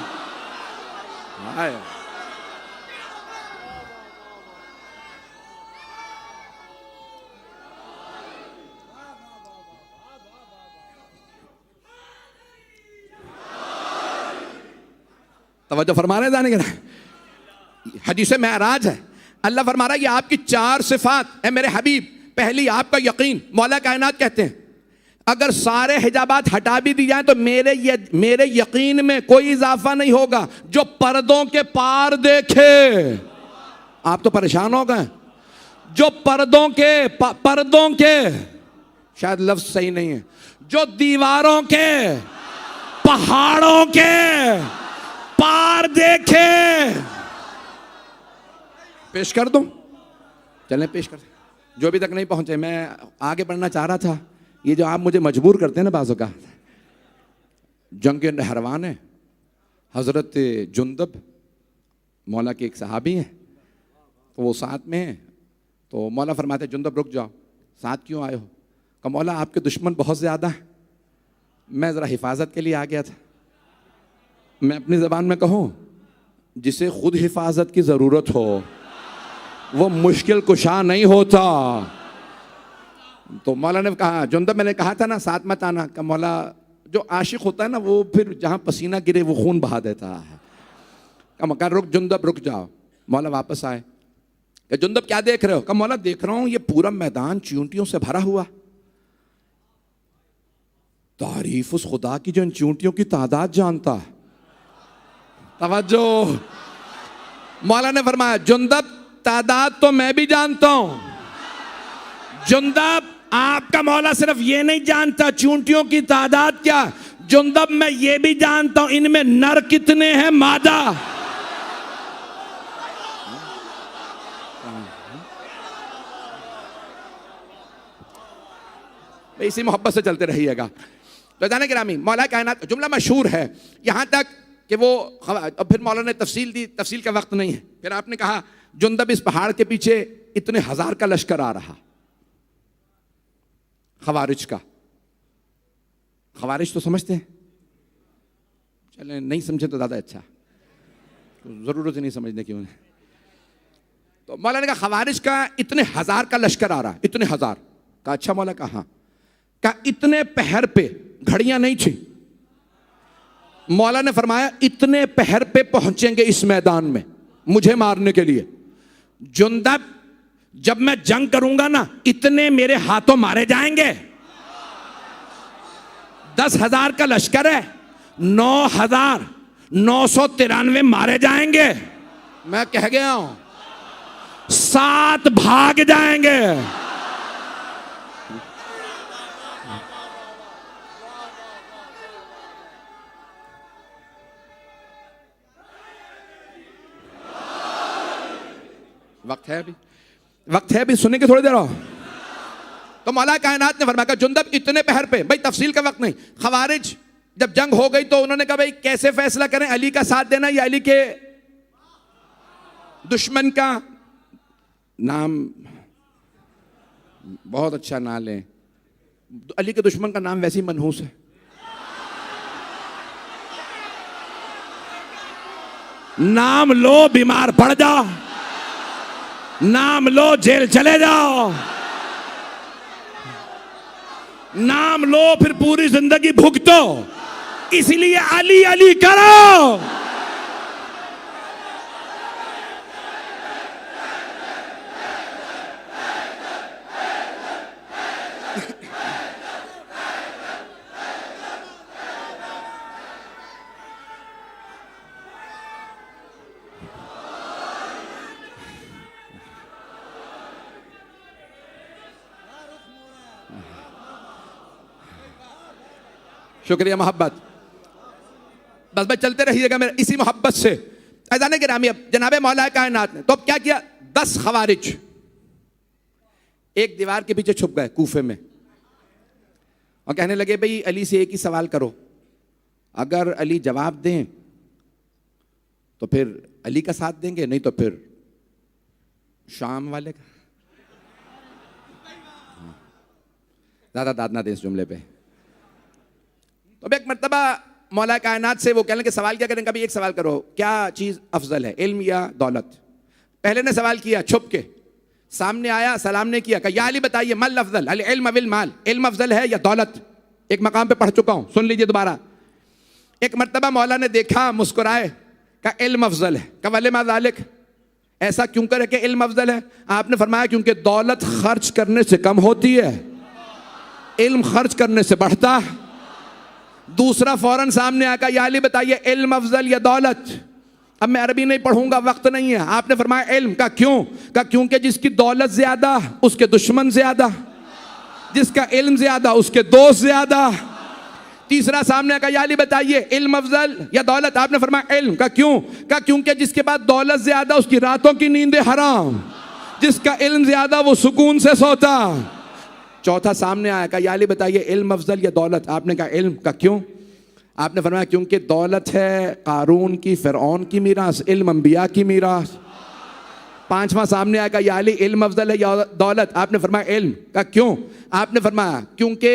तवज्जो फरमा रहे जाने के ना, हदीस मेराज है, अल्लाह फरमा रहा है ये आपकी चार सिफात है मेरे हबीब। पहली आपका यकीन, मौला कायनात कहते हैं अगर सारे हिजाबात हटा भी दी जाए तो मेरे यकीन में कोई इजाफा नहीं होगा। जो पर्दों के पार देखे, आप तो परेशान हो गए, जो पर्दों के शायद लफ्ज सही नहीं है, जो दीवारों के पहाड़ों के पार देखे। पेश कर दूं? चलें पेश कर। जो अभी तक नहीं पहुंचे, मैं आगे बढ़ना चाह रहा था, ये जो आप मुझे मजबूर करते हैं ना बाज़ों का। जंग नहरवान है, हज़रत जुंदब मौला के एक सहाबी हैं, तो वो साथ में हैं। तो मौला फरमाते जुंदब रुक जाओ, साथ क्यों आए हो? कहा मौला आपके दुश्मन बहुत ज़्यादा हैं, मैं ज़रा हिफाजत के लिए आ गया था। मैं अपनी ज़बान में कहूँ, जिसे खुद हिफाजत की ज़रूरत हो वो मुश्किल कुशा नहीं होता। तो मौला ने कहा जुंदब मैंने कहा था ना साथ मत आना। का मौला जो आशिक होता है ना वो फिर जहाँ पसीना गिरे वो खून बहा देता है। का मकान रुक जुंदब रुक जाओ। मौला वापस आए, जुंदब क्या देख रहे हो? का मौला देख रहा हूँ ये पूरा मैदान चींटियों से भरा हुआ। तारीफ उस खुदा की जो इन चींटियों की तादाद जानता है। तवज्जो, मौला ने फरमाया जुंदब तादाद तो मैं भी जानता हूं। जुंदब आपका मौला सिर्फ ये नहीं जानता चींटियों की तादाद क्या, जुंदब मैं ये भी जानता हूं इनमें नर कितने हैं, मादा। इसी मोहब्बत से चलते रहिएगा। तो जाने गिरामी, मौला कायनात जुमला मशहूर है यहां तक कि वो, अब फिर मौला ने तफसील दी, तफसील का वक्त नहीं है। फिर आपने कहा जुंदब इस पहाड़ के पीछे इतने हजार का लश्कर आ रहा, खवारिज का। खवारिज तो समझते हैं, चले नहीं समझे तो ज्यादा अच्छा, जरूरत ही नहीं समझने की उन्हें। तो मौला ने कहा खवारिज का इतने हजार का लश्कर आ रहा है, इतने हजार का। अच्छा मौला कहा इतने पहर पे घड़ियां नहीं थी। मौला ने फरमाया इतने पहर पे पहुंचेंगे इस मैदान में मुझे मारने के लिए। जुंदब जब मैं जंग करूंगा ना इतने मेरे हाथों मारे जाएंगे। 10,000 का लश्कर है, 9,993 मारे जाएंगे। मैं कह गया हूं 7 भाग जाएंगे। वक्त है अभी, वक्त है अभी, सुनेंगे थोड़ी देर और। तो मौला कायनात ने फरमाया जुंदब इतने पहर पे, भाई तफसील का वक्त नहीं। खवारिज जब जंग हो गई तो उन्होंने कहा भाई कैसे फैसला करें, अली का साथ देना या अली के दुश्मन का। नाम बहुत अच्छा ना लें, अली के दुश्मन का नाम वैसे ही मनहूस है। नाम लो बीमार पड़ जाओ, नाम लो जेल चले जाओ, नाम लो फिर पूरी जिंदगी भुगतो। इसलिए अली अली करो। शुक्रिया मोहब्बत, बस बस चलते रहिएगा मेरे इसी मोहब्बत से। ऐज़ान गिरामी, अब जनाब मौला कायनात ने तो अब क्या किया, 10 खवारिज एक दीवार के पीछे छुप गए कूफे में और कहने लगे भाई अली से एक ही सवाल करो, अगर अली जवाब दें तो फिर अली का साथ देंगे, नहीं तो फिर शाम वाले का। ज्यादा दाद ना दें इस जुमले पे। तो अब एक मर्तबा मौला कायनात से वो कहने के सवाल क्या करेंगे, कभी एक सवाल करो, क्या चीज अफजल है, इल्म या दौलत। पहले ने सवाल किया छुप के, सामने आया, सलाम ने किया, कहा या अली बताइए मल अफजल, अल इल्म विल माल, इल्म अफजल है या दौलत। एक मकाम पे पढ़ चुका हूं, सुन लीजिए दोबारा। एक मर्तबा मौला ने देखा, मुस्कुराए, का इल्म अफजल है। का वले मा ज़ालिक, ऐसा क्यों करे कि इल्म अफजल है। आपने फरमाया क्योंकि दौलत खर्च करने से कम होती है, इल्म खर्च करने से बढ़ता है। दूसरा फौरन सामने आकर या अली बताइए इल्म अफजल या दौलत। अब मैं अरबी नहीं पढ़ूंगा, वक्त नहीं है। आपने फरमाया इल्म। का क्यों? का क्योंकि जिसकी दौलत ज्यादा उसके दुश्मन ज्यादा, जिसका इल्म ज्यादा उसके दोस्त ज्यादा। तीसरा सामने का या अली बताइए इल्म अफजल या दौलत। आपने फरमाया इल्म। का क्यों? का क्योंकि जिसके पास दौलत ज्यादा उसकी रातों की नींदें हराम, जिसका इल्म ज्यादा वो सुकून से सोता। चौथा सामने आया, का या अली बताइए इल्म अफजल या दौलत। आपने कहा इल्म। का क्यों? आपने फरमाया क्योंकि दौलत है कारून की, फिरौन की मीरास, इल्म अंबिया की मीरास। पांचवा सामने आया, या अली इल्म अफजल है या दौलत। आपने फरमाया इल्म। का क्यों? आपने फरमाया क्योंकि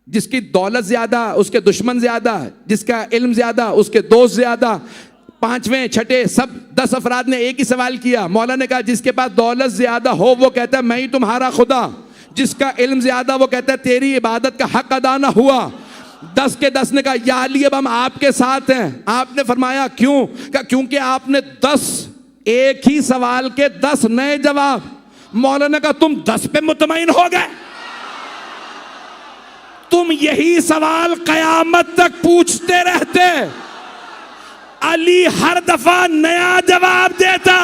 जिसकी दौलत ज्यादा उसके दुश्मन ज्यादा, जिसका इल्म ज्यादा उसके दोस्त ज्यादा। पांचवें छठे सब 10 अफराद ने एक ही सवाल किया। मौला ने कहा जिसके पास दौलत ज्यादा हो वो कहता है मैं ही तुम्हारा खुदा, जिसका इल्म ज्यादा वो कहता है तेरी इबादत का हक अदा ना हुआ। 10 के 10 ने कहा या अली अब हम आपके साथ हैं। आपने फरमाया क्यों? कहा क्योंकि आपने 10 एक ही सवाल के 10 नए जवाब। मौला ने कहा तुम 10 पे मुतमईन हो गए, तुम यही सवाल कयामत तक पूछते रहते, अली हर दफा नया जवाब देता।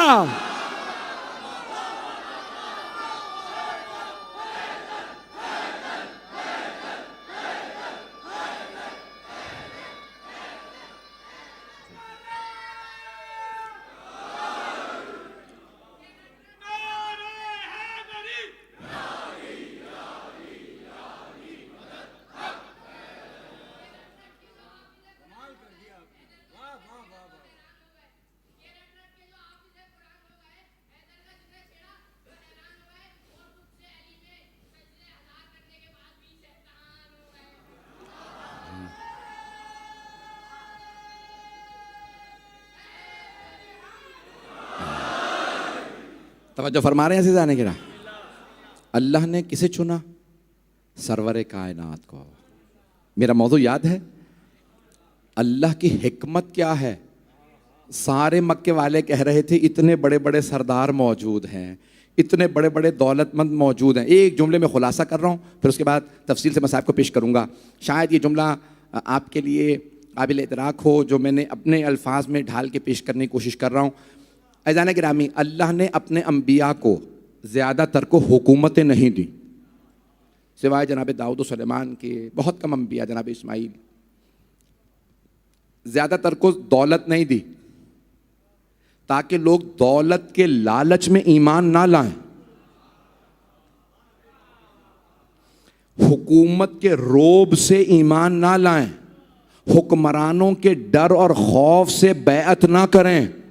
तवज्जो फरमा रहे हैं जाने की ना। अल्लाह ने किसे चुना? सरवरे कायनात को। मेरा मौजू याद है? अल्लाह की हिकमत क्या है? सारे मक्के वाले कह रहे थे इतने बड़े बड़े सरदार मौजूद हैं, इतने बड़े बड़े दौलतमंद मौजूद हैं। एक जुमले में खुलासा कर रहा हूँ, फिर उसके बाद तफसील से मसाइब को पेश करूँगा। शायद ये जुमला आपके लिए काबिल इतराक हो, जो मैंने अपने अल्फाज में ढाल के पेश करने की कोशिश कर रहा हूँ। ऐज़ान गिरामी, अल्लाह ने अपने अम्बिया को ज़्यादातर को हुकूमतें नहीं दी, सिवाय जनाब दाऊद सुलेमान के। बहुत कम अम्बिया, जनाब इस्माइल, ज़्यादातर को दौलत नहीं दी ताकि लोग दौलत के लालच में ईमान ना लाएं, हुकूमत के रोब से ईमान ना लाएं, हुक्मरानों के डर और खौफ से बैअत ना करें।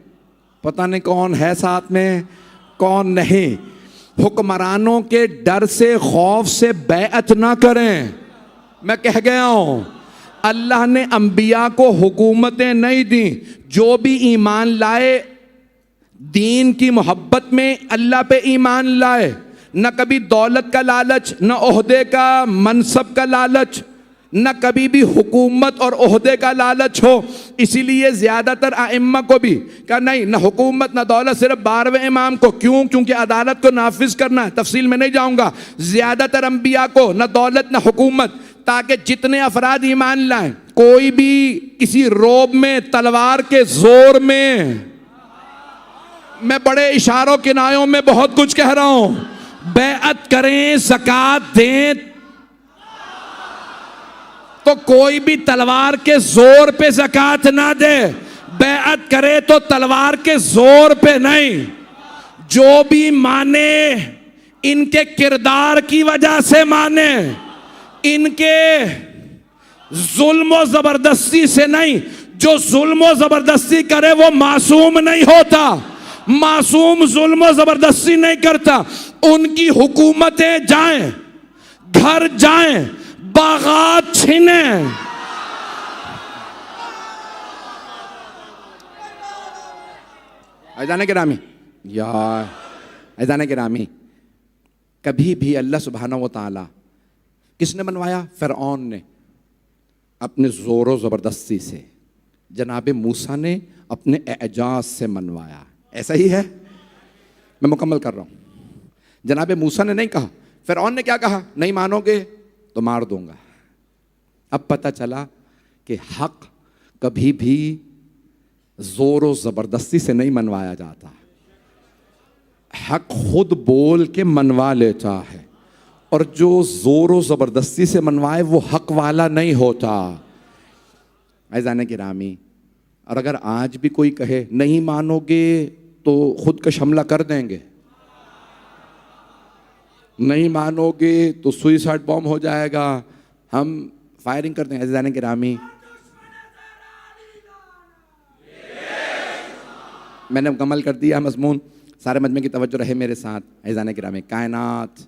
पता नहीं कौन है साथ में, कौन नहीं। हुक्मरानों के डर से खौफ से बैअत ना करें। मैं कह गया हूं, अल्लाह ने अंबिया को हुकूमतें नहीं दी। जो भी ईमान लाए दीन की मोहब्बत में अल्लाह पे ईमान लाए, न कभी दौलत का लालच, न ओहदे का मनसब का लालच, न कभी भी हुकूमत और ओहदे का लालच हो। इसीलिए ज़्यादातर आइम्मा को भी कहा नहीं, न हुकूमत न दौलत, सिर्फ 12वें इमाम को। क्यों? क्योंकि अदालत को नाफिज करना है। तफसील में नहीं जाऊंगा। ज़्यादातर अंबिया को न दौलत न हुकूमत, ताकि जितने अफराद ईमान लाएं, कोई भी किसी रोब में, तलवार के जोर में, मैं बड़े इशारों किनायों में बहुत कुछ कह रहा हूं, बैअत करें, ज़कात दें, तो कोई भी तलवार के जोर पे ज़कात ना दे, बैअत करे तो तलवार के जोर पे नहीं। जो भी माने इनके किरदार की वजह से माने, इनके जुल्म और जबरदस्ती से नहीं। जो जुल्म और जबरदस्ती करे वो मासूम नहीं होता। मासूम जुल्म और जबरदस्ती नहीं करता। उनकी हुकूमतें जाएं, घर जाएं, बागात छीने। ऐजान गिरामी यार, ऐजान गिरामी, कभी भी अल्लाह सुब्हानहू व तआला किसने बनवाया? फिरऔन ने अपने जोर ज़बरदस्ती से, जनाब मूसा ने अपने एजाज से मनवाया। ऐसा ही है, मैं मुकम्मल कर रहा हूँ। जनाब मूसा ने नहीं कहा, फिरऔन ने क्या कहा? नहीं मानोगे तो मार दूंगा। अब पता चला कि हक कभी भी जोर ज़बरदस्ती से नहीं मनवाया जाता। हक खुद बोल के मनवा लेता है, और जो जोर ज़बरदस्ती से मनवाए वो हक वाला नहीं होता। ऐज़ान गिरामी, और अगर आज भी कोई कहे नहीं मानोगे तो खुद का हमला कर देंगे, नहीं मानोगे तो सुइसाइड बॉम्ब हो जाएगा, हम फायरिंग कर देंगे। ऐज़ान गिरामी, मैंने मुकम्मल कर दिया मज़मून। सारे मजमे की तवज्जो रहे मेरे साथ। ऐज़ान गिरामी, कायनात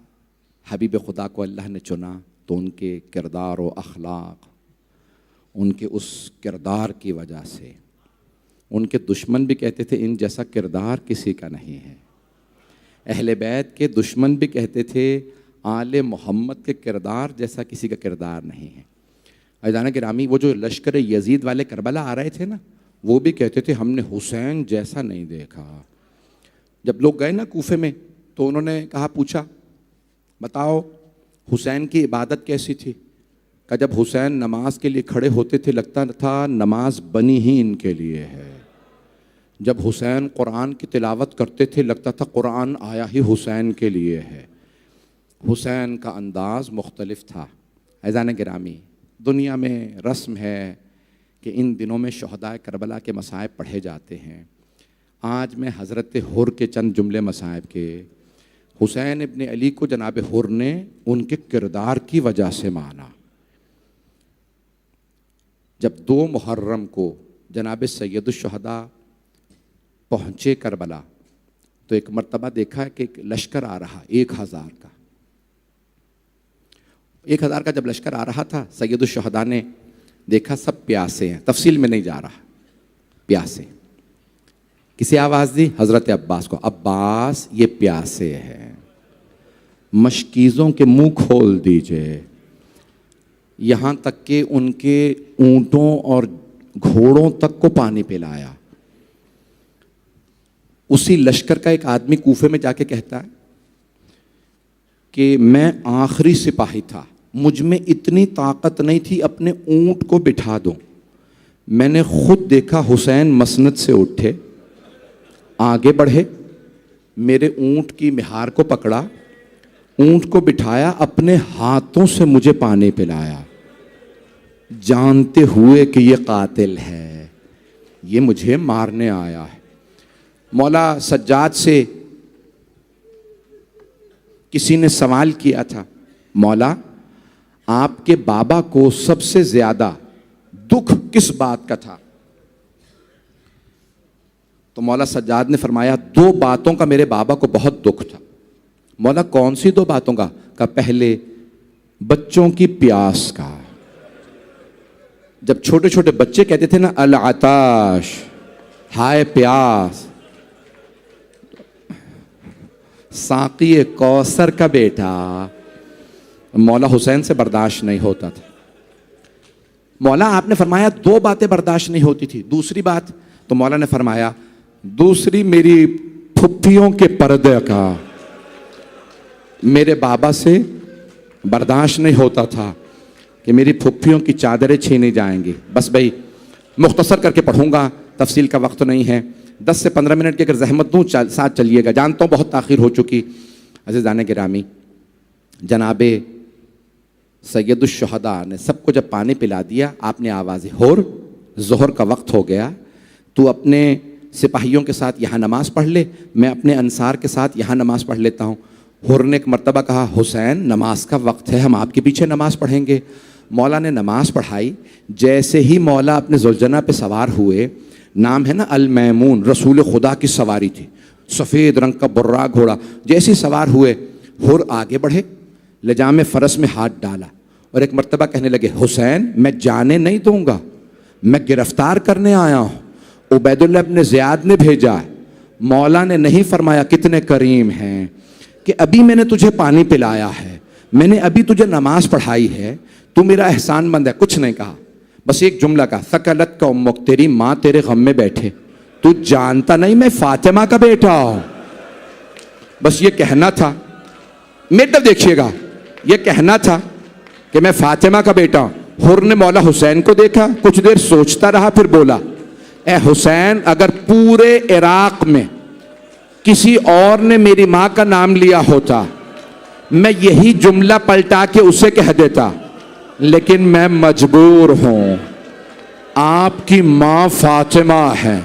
हबीब खुदा को अल्लाह ने चुना तो उनके किरदार व अखलाक, उनके उस किरदार की वजह से उनके दुश्मन भी कहते थे इन जैसा किरदार किसी का नहीं है। अहले बैत के दुश्मन भी कहते थे आले मोहम्मद के किरदार जैसा किसी का किरदार नहीं है। ऐज़ान गिरामी, वो जो लश्कर यजीद वाले करबला आ रहे थे ना, वो भी कहते थे हमने हुसैन जैसा नहीं देखा। जब लोग गए ना कूफे में तो उन्होंने कहा, पूछा बताओ हुसैन की इबादत कैसी थी? का जब हुसैन नमाज के लिए खड़े होते थे लगता था नमाज बनी ही इनके लिए है। जब हुसैन कुरान की तिलावत करते थे लगता था कुरान आया ही हुसैन के लिए है। हुसैन का अंदाज़ मुख्तलिफ था। ऐज़ान गिरामी, दुनिया में रस्म है कि इन दिनों में शुहदाए करबला के मसाइब पढ़े जाते हैं। आज मैं हज़रत हुर के चंद जुमले मसाइब के, हुसैन इब्न अली को जनाब हुर ने उनके किरदार की वजह से माना। जब 2 मुहर्रम को जनाब सैयदुश्शुहदा पहुँचे करबला तो एक मर्तबा देखा कि एक लश्कर आ रहा 1000 का। 1000 का जब लश्कर आ रहा था, सैयदुश्शुहदा ने देखा सब प्यासे हैं। तफसील में नहीं जा रहा, प्यासे। किसी आवाज़ दी? हज़रत अब्बास को, अब्बास ये प्यासे हैं, मशकीज़ों के मुंह खोल दीजिए। यहाँ तक कि उनके ऊँटों और घोड़ों तक को पानी पिलाया। उसी लश्कर का एक आदमी कूफे में जाके कहता है कि मैं आखिरी सिपाही था, मुझ में इतनी ताकत नहीं थी अपने ऊँट को बिठा दूं। मैंने खुद देखा हुसैन मसनद से उठे, आगे बढ़े, मेरे ऊँट की मिहार को पकड़ा, ऊँट को बिठाया, अपने हाथों से मुझे पानी पिलाया, जानते हुए कि ये कातिल है, ये मुझे मारने आया है। मौला सज्जाद से किसी ने सवाल किया था, मौला आपके बाबा को सबसे ज्यादा दुख किस बात का था? तो मौला सज्जाद ने फरमाया 2 बातों का मेरे बाबा को बहुत दुख था। मौला कौन सी 2 बातों का? पहले बच्चों की प्यास का। जब छोटे छोटे बच्चे कहते थे ना अल आताश, हाय प्यास, साकी कौसर का बेटा, मौला हुसैन से बर्दाश्त नहीं होता था। मौला आपने फरमाया 2 बातें बर्दाश्त नहीं होती थी। दूसरी बात? तो मौला ने फरमाया दूसरी मेरी फुफ्फियों के पर्दे का। मेरे बाबा से बर्दाश्त नहीं होता था कि मेरी फुफ्फियों की चादरें छीनी जाएंगी। बस भाई मुख्तसर करके पढ़ूंगा, तफसील का वक्त तो नहीं है। 10 से 15 मिनट की अगर जहमत दूँ साथ चलिएगा, जानता हूँ बहुत ताख़ीर हो चुकी। अज़ीज़ान गिरामी, जनाबे सैयदुश्शुहदा ने सबको जब पानी पिला दिया, आपने आवाज़ होर, ज़ोहर का वक्त हो गया, तू अपने सिपाहियों के साथ यहाँ नमाज़ पढ़ ले, मैं अपने अंसार के साथ यहाँ नमाज़ पढ़ लेता हूँ। हुर ने एक मर्तबा कहा, हुसैन नमाज का वक्त है, हम आपके पीछे नमाज़ पढ़ेंगे। मौला ने नमाज़ पढ़ाई। जैसे ही मौला अपने जुलझना पे सवार हुए, नाम है ना अल मैमून, रसूल खुदा की सवारी थी, सफ़ेद रंग का बुर्रा घोड़ा, जैसे सवार हुए हुर आगे बढ़े, लजाम फ़रस में हाथ डाला और एक मर्तबा कहने लगे, हुसैन मैं जाने नहीं दूंगा, मैं गिरफ्तार करने आया हूँ, उबैदुल्लाह इब्न ज़ियाद ने भेजा है। मौला ने नहीं फरमाया कितने करीम हैं कि अभी मैंने तुझे पानी पिलाया है, मैंने अभी तुझे नमाज पढ़ाई है, तू मेरा एहसानमंद है, कुछ नहीं कहा। बस एक जुमला का, सकलत का उम्मुक, तेरी माँ तेरे गम में बैठे, तू जानता नहीं मैं फातिमा का बेटा हूं। बस ये कहना था, मेरी तरफ देखिएगा, ये कहना था कि मैं फातिमा का बेटा हूं। हुर ने मौला हुसैन को देखा, कुछ देर सोचता रहा, फिर बोला, ए हुसैन, अगर पूरे इराक में किसी और ने मेरी माँ का नाम लिया होता, मैं यही जुमला पलटा के उसे कह देता, लेकिन मैं मजबूर हूं, आपकी माँ फातिमा है।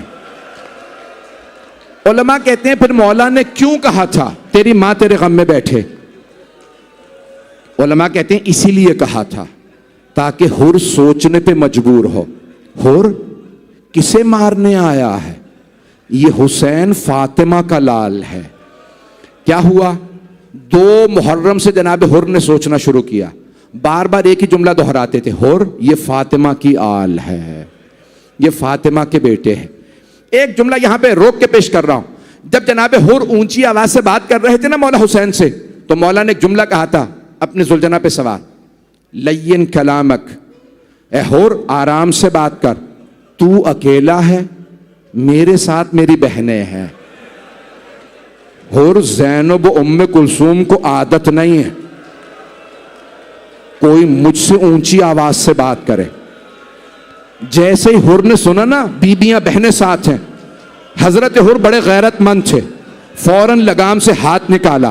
उलमा कहते हैं फिर मौला ने क्यों कहा था तेरी माँ तेरे गम में बैठे? उलमा कहते हैं इसीलिए कहा था ताकि हुर सोचने पे मजबूर हो, हुर किसे मारने आया है? ये हुसैन फातिमा का लाल है। क्या हुआ? 2 मुहर्रम से जनाब हुर ने सोचना शुरू किया, बार बार एक ही जुमला दोहराते थे, हुर ये फातिमा की आल है, ये फातिमा के बेटे हैं। एक जुमला यहां पे रोक के पेश कर रहा हूं। जब जनाब हुर ऊंची आवाज से बात कर रहे थे ना मौला हुसैन से, तो मौला ने एक जुमला कहा था अपने जुलझना पे सवार, लय्यन कलामक, ए हुर आराम से बात कर, तू अकेला है, मेरे साथ मेरी बहनें हैं। हुर ज़ैनब उम्मे कुलसूम को आदत नहीं है कोई मुझसे ऊंची आवाज से बात करे। जैसे ही हुर ने सुना ना बीबियां बहनें साथ हैं, हजरत हुर बड़े गैरतमंद थे, फौरन लगाम से हाथ निकाला,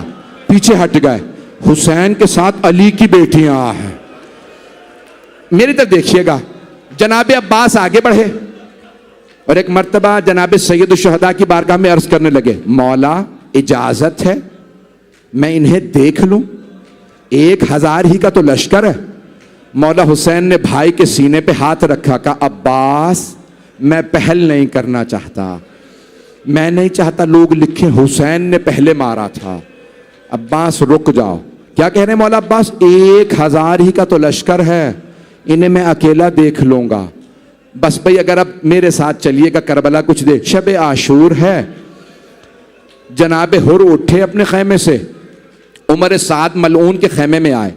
पीछे हट गए। हुसैन के साथ अली की बेटियां हैं। मेरी तरफ देखिएगा, जनाब अब्बास आगे बढ़े और एक मर्तबा जनाब सैयदुश्शुहदा की बारगाह में अर्ज करने लगे, मौला इजाजत है मैं इन्हें देख लूं? 1000 ही का तो लश्कर है। मौला हुसैन ने भाई के सीने पे हाथ रखा, कहा अब्बास मैं पहल नहीं करना चाहता, मैं नहीं चाहता लोग लिखें हुसैन ने पहले मारा था। अब्बास रुक जाओ। क्या कह रहे हैं मौला अब्बास? 1000 ही का तो लश्कर है, इन्हें मैं अकेला देख लूंगा। बस भाई अगर अब मेरे साथ चलिएगा करबला कुछ देर, शब आशूर है। जनाब हुर उठे अपने खैमे से, उमर साद मलऊन के खैमे में आए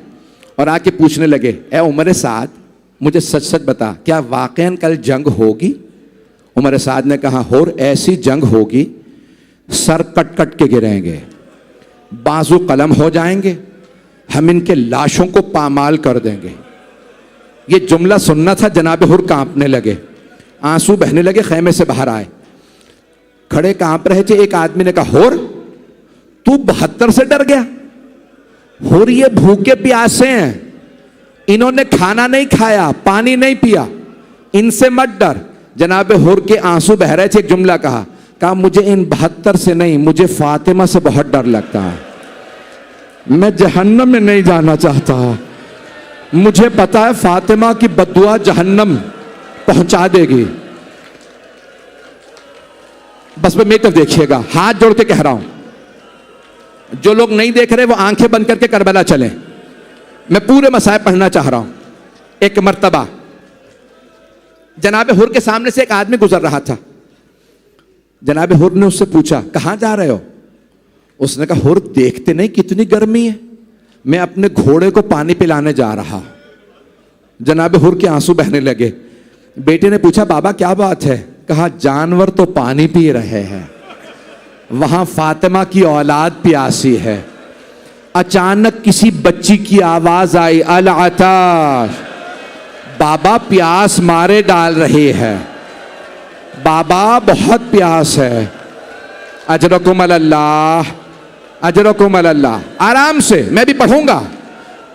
और आके पूछने लगे, ए उमर साद मुझे सच सच बता, क्या वाकईन कल जंग होगी? उमर साद ने कहा, हुर ऐसी जंग होगी सर कट कट के गिरेंगे, बाजू कलम हो जाएंगे, हम इनके लाशों को पामाल कर देंगे। ये जुमला सुनना था, जनाब हुर कांपने लगे, आंसू बहने लगे, खैमे से बाहर आए, खड़े कांप रहे थे। एक आदमी ने कहा, हुर तू 72 से डर गया? हुर ये भूखे प्यासे हैं, इन्होंने खाना नहीं खाया, पानी नहीं पिया, इनसे मत डर। जनाब हुर के आंसू बह रहे थे। एक जुमला कहा मुझे इन 72 से नहीं, मुझे फातिमा से बहुत डर लगता है, मैं जहन्नम में नहीं जाना चाहता, मुझे पता है फातिमा की बद्दुआ जहन्नम पहुंचा देगी। बस मेरी तरफ देखिएगा, हाथ जोड़ के कह रहा हूं, जो लोग नहीं देख रहे वो आंखें बंद करके करबला चलें, मैं पूरे मसाए पढ़ना चाह रहा हूं। एक मर्तबा जनाब हुर के सामने से एक आदमी गुजर रहा था। जनाब हुर ने उससे पूछा, कहां जा रहे हो? उसने कहा, हुर देखते नहीं कितनी गर्मी है, मैं अपने घोड़े को पानी पिलाने जा रहा हूं। जनाब हुर के आंसू बहने लगे। बेटे ने पूछा, बाबा क्या बात है? कहा, जानवर तो पानी पी रहे हैं, वहां फातिमा की औलाद प्यासी है। अचानक किसी बच्ची की आवाज आई, अल आताश, बाबा प्यास मारे डाल रही है, बाबा बहुत प्यास है। अजरकुम अल्लाह, अजरकुम अल्लाह। आराम से, मैं भी पढ़ूंगा।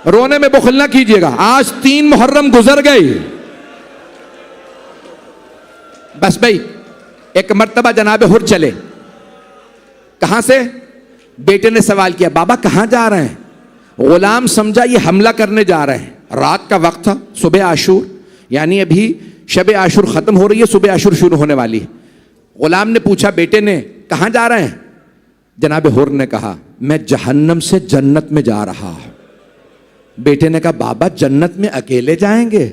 रोने में बुखल ना कीजिएगा। आज 3 मुहर्रम गुजर गई। बस भाई एक मर्तबा जनाबे हुर चले। कहां से? बेटे ने सवाल किया, बाबा कहां जा रहे हैं? गुलाम समझा ये हमला करने जा रहे हैं। रात का वक्त था, सुबह आशूर, यानी अभी शब आशूर खत्म हो रही है, सुबह आशूर शुरू होने वाली है। गुलाम ने पूछा बेटे ने, कहां जा रहे हैं? जनाबे हुर ने कहा, मैं जहन्नम से जन्नत में जा रहा हूं। बेटे ने कहा, बाबा जन्नत में अकेले जाएंगे?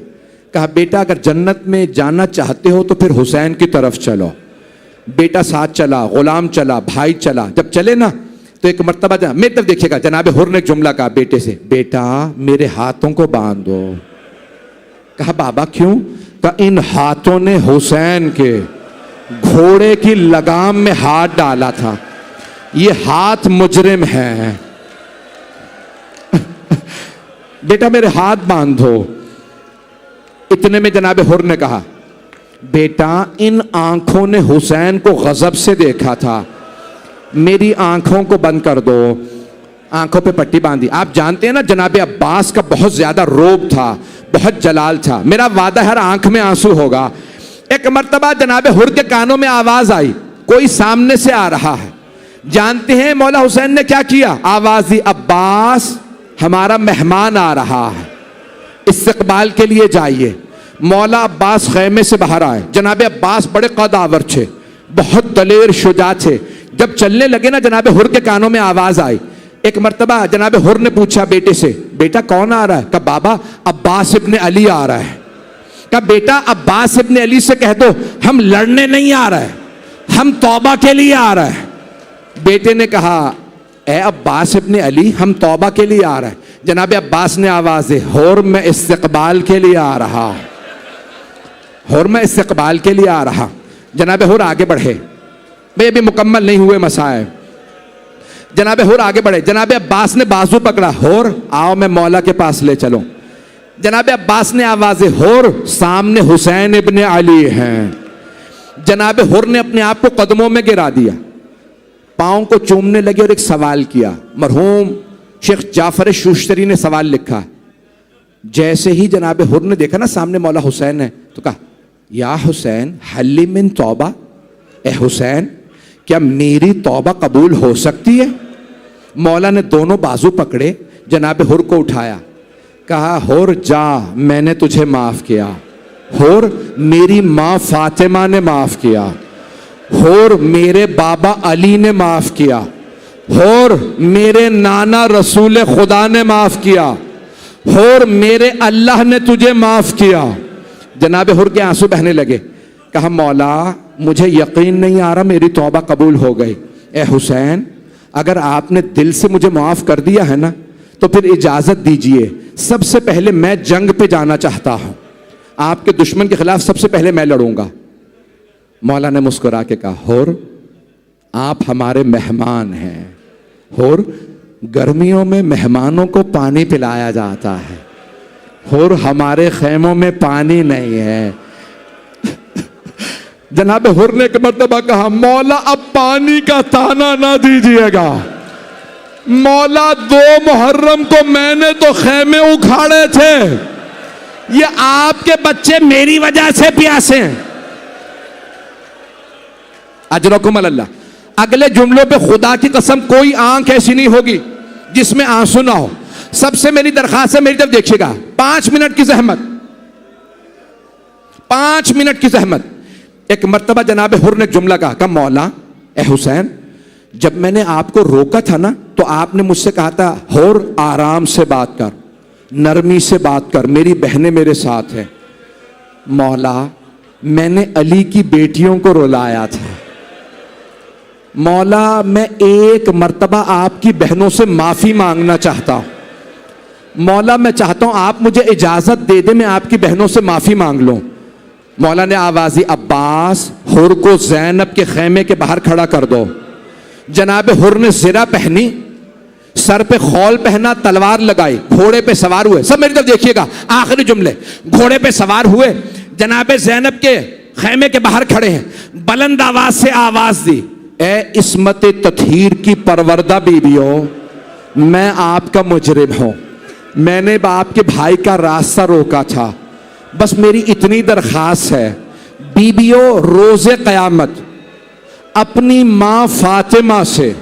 कहा, बेटा अगर जन्नत में जाना चाहते हो तो फिर हुसैन की तरफ चलो। बेटा साथ चला, गुलाम चला, भाई चला। जब चले ना तो एक मर्तबा मेरी तरफ देखिएगा, जनाबे हुर ने एक जुमला कहा बेटे से, बेटा मेरे हाथों को बांध दो। कहा, बाबा क्यों? कहा, इन हाथों ने हुसैन के घोड़े की लगाम में हाथ डाला था, ये हाथ मुजरिम है। बेटा मेरे हाथ बांधो। इतने में जनाबे हुर ने कहा, बेटा इन आंखों ने हुसैन को गजब से देखा था, मेरी आंखों को बंद कर दो। आंखों पे पट्टी बांधी। आप जानते हैं ना जनाबे अब्बास का बहुत ज्यादा रोब था, बहुत जलाल था। मेरा वादा हर आंख में आंसू होगा। एक मर्तबा जनाबे हुर के कानों में आवाज आई, कोई सामने से आ रहा है। जानते हैं मौला हुसैन ने क्या किया? आवाज दी, अब्बास हमारा मेहमान आ रहा है, इस्तकबाल के लिए जाइए। मौला अब्बास खैमे से बाहर आए। जनाबे अब्बास बड़े कदावर थे, बहुत दलेर शुजा थे। जब चलने लगे ना जनाबे हुर के कानों में आवाज आई। एक मर्तबा जनाबे हुर ने पूछा बेटे से, बेटा कौन आ रहा है? कहा, बाबा अब्बास इब्ने अली आ रहा है। कहा, बेटा अब्बास इब्ने अली से कह दो हम लड़ने नहीं आ रहे, हम तौबा के लिए आ रहे हैं। बेटे ने कहा, ए अब्बास इब्ने अली हम तौबा के लिए आ रहे हैं। जनाबे अब्बास ने आवाज दी, हुर मैं इस्तकबाल के लिए आ रहा, हुर मैं इस्तकबाल के लिए आ रहा। जनाबे हुर आगे बढ़े। भाई अभी मुकम्मल नहीं हुए मसाए। जनाबे हुर आगे बढ़े। जनाबे अब्बास ने बाजू पकड़ा, हुर आओ मैं मौला के पास ले चलो। जनाबे अब्बास ने आवाज दी, हुर सामने हुसैन इब्ने अली हैं। जनाबे हुर ने अपने आप को कदमों में गिरा दिया, पाँव को चूमने लगे और एक सवाल किया। मरहूम शेख जाफर शुश्तरी ने सवाल लिखा। जैसे ही जनाबे हुर ने देखा ना सामने मौला हुसैन है तो कहा, या हुसैन हल्ली मिन तौबा, ए हुसैन क्या मेरी तौबा कबूल हो सकती है? मौला ने दोनों बाजू पकड़े, जनाबे हुर को उठाया, कहा, हुर जा मैंने तुझे माफ किया। हुर मेरी माँ फातिमा ने माफ किया। हुर मेरे बाबा अली ने माफ किया। हुर मेरे नाना रसूल खुदा ने माफ किया। हुर मेरे अल्लाह ने तुझे माफ किया। जनाबे हुर के आंसू बहने लगे। कहा, मौला मुझे यकीन नहीं आ रहा मेरी तौबा कबूल हो गई। ए हुसैन अगर आपने दिल से मुझे माफ कर दिया है ना तो फिर इजाजत दीजिए, सबसे पहले मैं जंग पे जाना चाहता हूं, आपके दुश्मन के खिलाफ सबसे पहले मैं लड़ूंगा। मौला ने मुस्कुरा के कहा, हुर आप हमारे मेहमान हैं। हुर गर्मियों में मेहमानों को पानी पिलाया जाता है, हुर हमारे खैमों में पानी नहीं है। जनाब हुर ने एक मर्तबा कहा, मौला अब पानी का ताना ना दीजिएगा। मौला 2 मुहर्रम को मैंने तो खैमे उखाड़े थे, ये आपके बच्चे मेरी वजह से प्यासे हैं। अजरकुम अल्लाह। अगले जुमलों पे खुदा की कसम कोई आंख ऐसी नहीं होगी जिसमें आंसू ना हो। सबसे मेरी दरखास्त है, मेरी तरफ देखिएगा, 5 मिनट की जहमत, 5 मिनट की जहमत। एक मर्तबा जनाबे हुर ने एक जुमला कहा, मौला ए हुसैन जब मैंने आपको रोका था ना तो आपने मुझसे कहा था, हुर आराम से बात कर, नरमी से बात कर, मेरी बहनें मेरे साथ हैं। मौला मैंने अली की बेटियों को रुलाया था। मौला मैं एक मर्तबा आपकी बहनों से माफी मांगना चाहता हूं। मौला मैं चाहता हूं आप मुझे इजाजत दे दे, मैं आपकी बहनों से माफी मांग लूं। मौला ने आवाज दी, अब्बास हुर को ज़ैनब के खैमे के बाहर खड़ा कर दो। जनाब हुर ने ज़िरा पहनी, सर पे खौल पहना, तलवार लगाई, घोड़े पे सवार हुए। सब मेरी तरफ देखिएगा, आखिरी जुमले। घोड़े पे सवार हुए, जनाब ज़ैनब के खैमे के बाहर खड़े हैं। बुलंद आवाज से आवाज दी, ए इस्मत ततहीर की परवरदा बीबियों, मैं आपका मुजरिम हूं। मैंने आपके भाई का रास्ता रोका था। बस मेरी इतनी दरखास्त है, बीबियों, रोज़े क़यामत अपनी माँ फातिमा से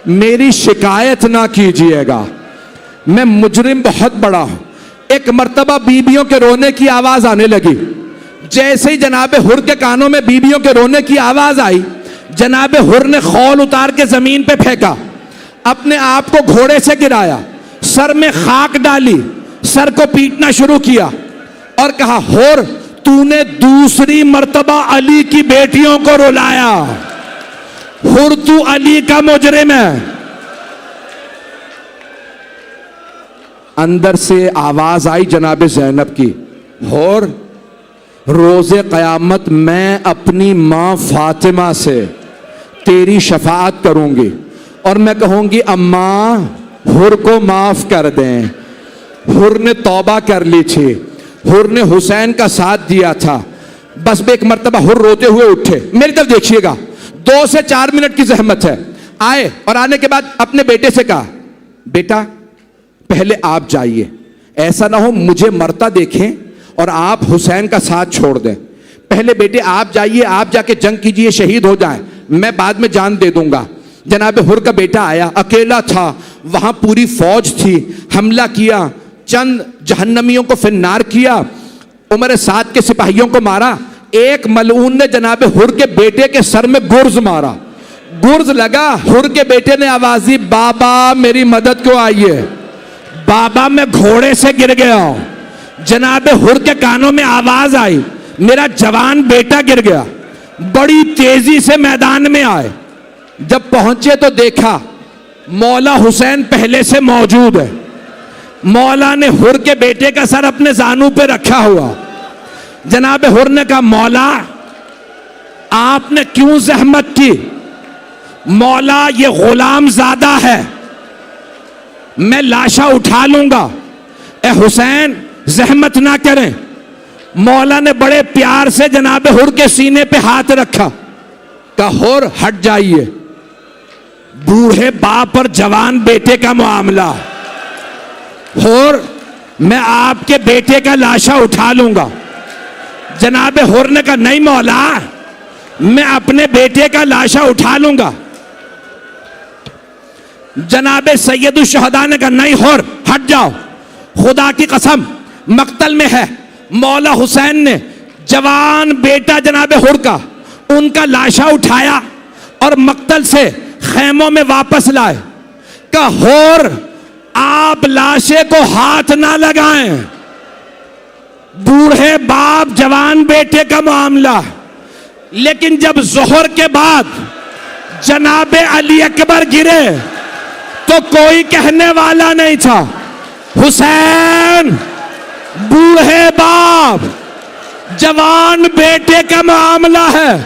मेरी शिकायत ना कीजिएगा, मैं मुजरिम बहुत बड़ा हूं। एक मर्तबा बीबियों के रोने की आवाज आने लगी। जैसे ही जनाब हुर के कानों में बीबियों के रोने की आवाज आई, जनाब हुर ने खौल उतार के जमीन पे फेंका, अपने आप को घोड़े से गिराया, सर में खाक डाली, सर को पीटना शुरू किया और कहा, हुर तूने दूसरी मर्तबा अली की बेटियों को रुलाया, हुर तू अली का मुजरिम है। अंदर से आवाज आई जनाब ज़ैनब की, हुर रोज़े क़यामत मैं अपनी माँ फातिमा से तेरी शफाअत करूंगी और मैं कहूंगी, अम्मा हुर को माफ कर दें। हुर ने तौबा कर ली थी, हुर ने हुसैन का साथ दिया था। बस एक मर्तबा हुर रोते हुए उठे, मेरी तरफ देखिएगा, 2 से 4 मिनट की जहमत है। आए और आने के बाद अपने बेटे से कहा, बेटा पहले आप जाइए, ऐसा ना हो मुझे मरता देखें और आप हुसैन का साथ छोड़ दें। पहले बेटे आप जाइए, आप जाके जंग कीजिए, शहीद हो जाएं, मैं बाद में जान दे दूंगा। जनाब हुर का बेटा आया, अकेला था, वहां पूरी फौज थी, हमला किया, चंद जहन्नमियों को फिन्नार किया, उमर साद के सिपाहियों को मारा। एक मलऊन ने जनाब हुर के बेटे के सर में गुर्ज मारा, गुर्ज लगा, हुर के बेटे ने आवाज दी, बाबा मेरी मदद को आइए। बाबा मैं घोड़े से गिर गया हूं। जनाब हुर के कानों में आवाज आई, मेरा जवान बेटा गिर गया। बड़ी तेजी से मैदान में आए, जब पहुंचे तो देखा मौला हुसैन पहले से मौजूद है। मौला ने हुर के बेटे का सर अपने जानू पे रखा हुआ। जनाब हुर ने कहा, मौला आपने क्यों जहमत की? मौला ये गुलाम ज़ादा है, मैं लाशा उठा लूंगा, ए हुसैन जहमत ना करें। मौला ने बड़े प्यार से जनाब हुर के सीने पे हाथ रखा, कहा हुर हट जाइए, बूढ़े बाप और जवान बेटे का मामला, हुर मैं आपके बेटे का लाशा उठा लूंगा। जनाब हुर ने कहा, नहीं मौला मैं अपने बेटे का लाशा उठा लूंगा। जनाब सैयदुल शहदा ने कहा, नहीं हुर हट जाओ, खुदा की कसम मक्तल में है। मौला हुसैन ने जवान बेटा जनाब हुर का, उनका लाशा उठाया और मक्तल से खेमों में वापस लाए। कहा हुर आप लाशे को हाथ ना लगाएं, बूढ़े बाप जवान बेटे का मामला। लेकिन जब जोहर के बाद जनाब अली अकबर गिरे तो कोई कहने वाला नहीं था, हुसैन बूढ़े बाप जवान बेटे का मामला है।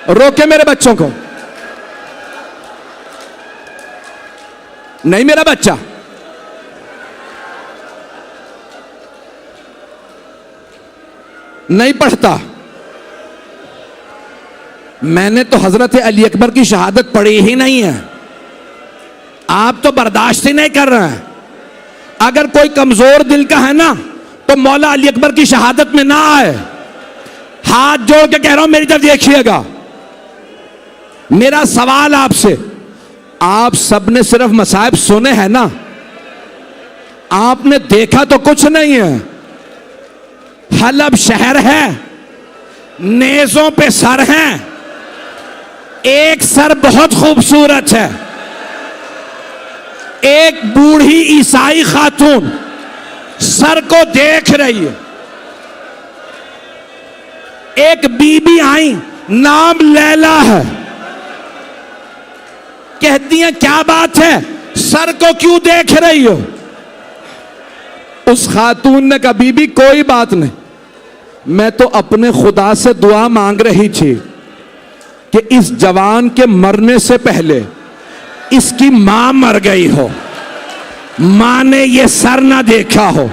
रोके मेरे बच्चों को, नहीं मेरा बच्चा, नहीं पढ़ता। मैंने तो हजरत अली अकबर की शहादत पढ़ी ही नहीं है, आप तो बर्दाश्त ही नहीं कर रहे हैं। अगर कोई कमजोर दिल का है ना तो मौला अली अकबर की शहादत में ना आए। हाथ जोड़ के कह रहा हूं, मेरी तरफ देखिएगा। मेरा सवाल आपसे, आप सबने सिर्फ मसाइब सुने हैं ना, आपने देखा तो कुछ नहीं है। हलब शहर है, नेज़ों पे सर हैं, एक सर बहुत खूबसूरत है, एक बूढ़ी ईसाई खातून सर को देख रही है। एक बीबी आई, नाम लैला है, कहती है क्या बात है, सर को क्यों देख रही हो? उस खातून ने कहा, बीबी कोई बात नहीं, मैं तो अपने खुदा से दुआ मांग रही थी कि इस जवान के मरने से पहले इसकी मां मर गई हो, मां ने ये सर ना देखा हो।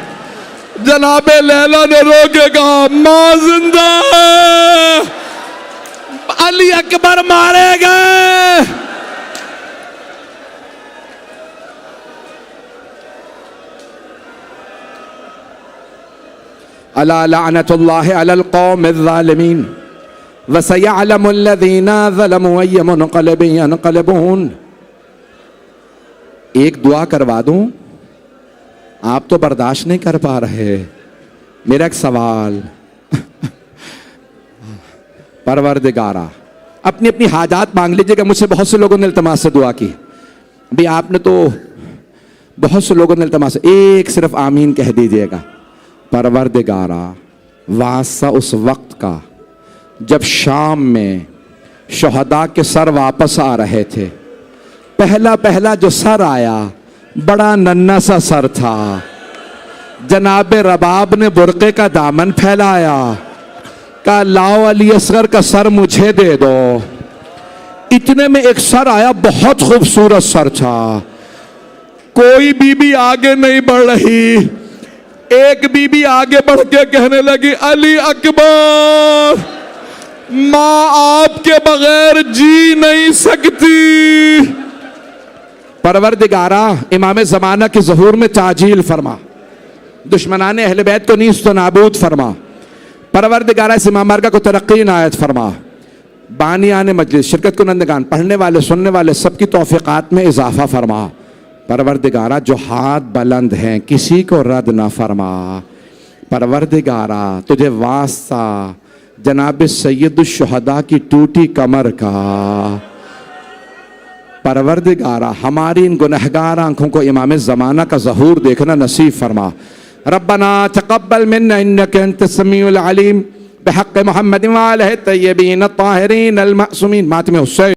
जनाबे लैला ने रोके कहा, मां जिंदा है, अली अकबर मारे गए। अला लअनतुल्लाहि अलल कौमिज़्ज़ालिमीन व सयअलमुल्लज़ीना ज़लमू अय्य मुनक़लिबिन यनक़लिबून। एक दुआ करवा दूं, आप तो बर्दाश्त नहीं कर पा रहे। मेरा एक सवाल, परवरदिगारा अपनी अपनी हाजात मांग लीजिएगा। मुझसे बहुत से लोगों ने इल्तमास से दुआ की, भी आपने तो बहुत से लोगों ने इल्तमास, एक सिर्फ आमीन कह दीजिएगा। परवरदिगारा वास्ता उस वक्त का जब शाम में शहदा के सर वापस आ रहे थे, पहला पहला जो सर आया बड़ा नन्हा सा सर था। जनाब रबाब ने बुरके का दामन फैलाया, कहा लाओ अली असगर का सर मुझे दे दो। इतने में एक सर आया, बहुत खूबसूरत सर था। कोई बीबी आगे नहीं बढ़ रही, एक बीबी आगे बढ़ के कहने लगी अली अकबर, मां आपके बगैर जी नहीं सकती। परवरदिगारा इमाम ज़माना की ज़हूर में ताजील फरमा, दुश्मनाने अहले बैत को नीस्त नाबूद फरमा। परवरदिगारा इस इमाम बारगाह को तरक्की इनायत फरमा। बानियाने मजलिस, शिरकत कुनंदगान, पढ़ने वाले सुनने वाले सबकी तौफीकात में इजाफा फरमा। परवरदिगारा जो हाथ बुलंद हैं किसी को रद्द ना फरमा। परवरदिगारा तुझे वास्ता जनाब सैयदुश्शुहदा की टूटी कमर का। परवरदिगारा हमारी इन गुनहगार आंखों को इमाम ज़माना का ज़हूर देखना नसीब फरमा। रब्बना तक़ब्बल मिन्ना इन्नका अंतस समीउल अलीम बिहक़्क़ि मुहम्मद व आलिहि तय्यबीन अत्ताहिरीन अल मासूमीन। मातम हुसैन।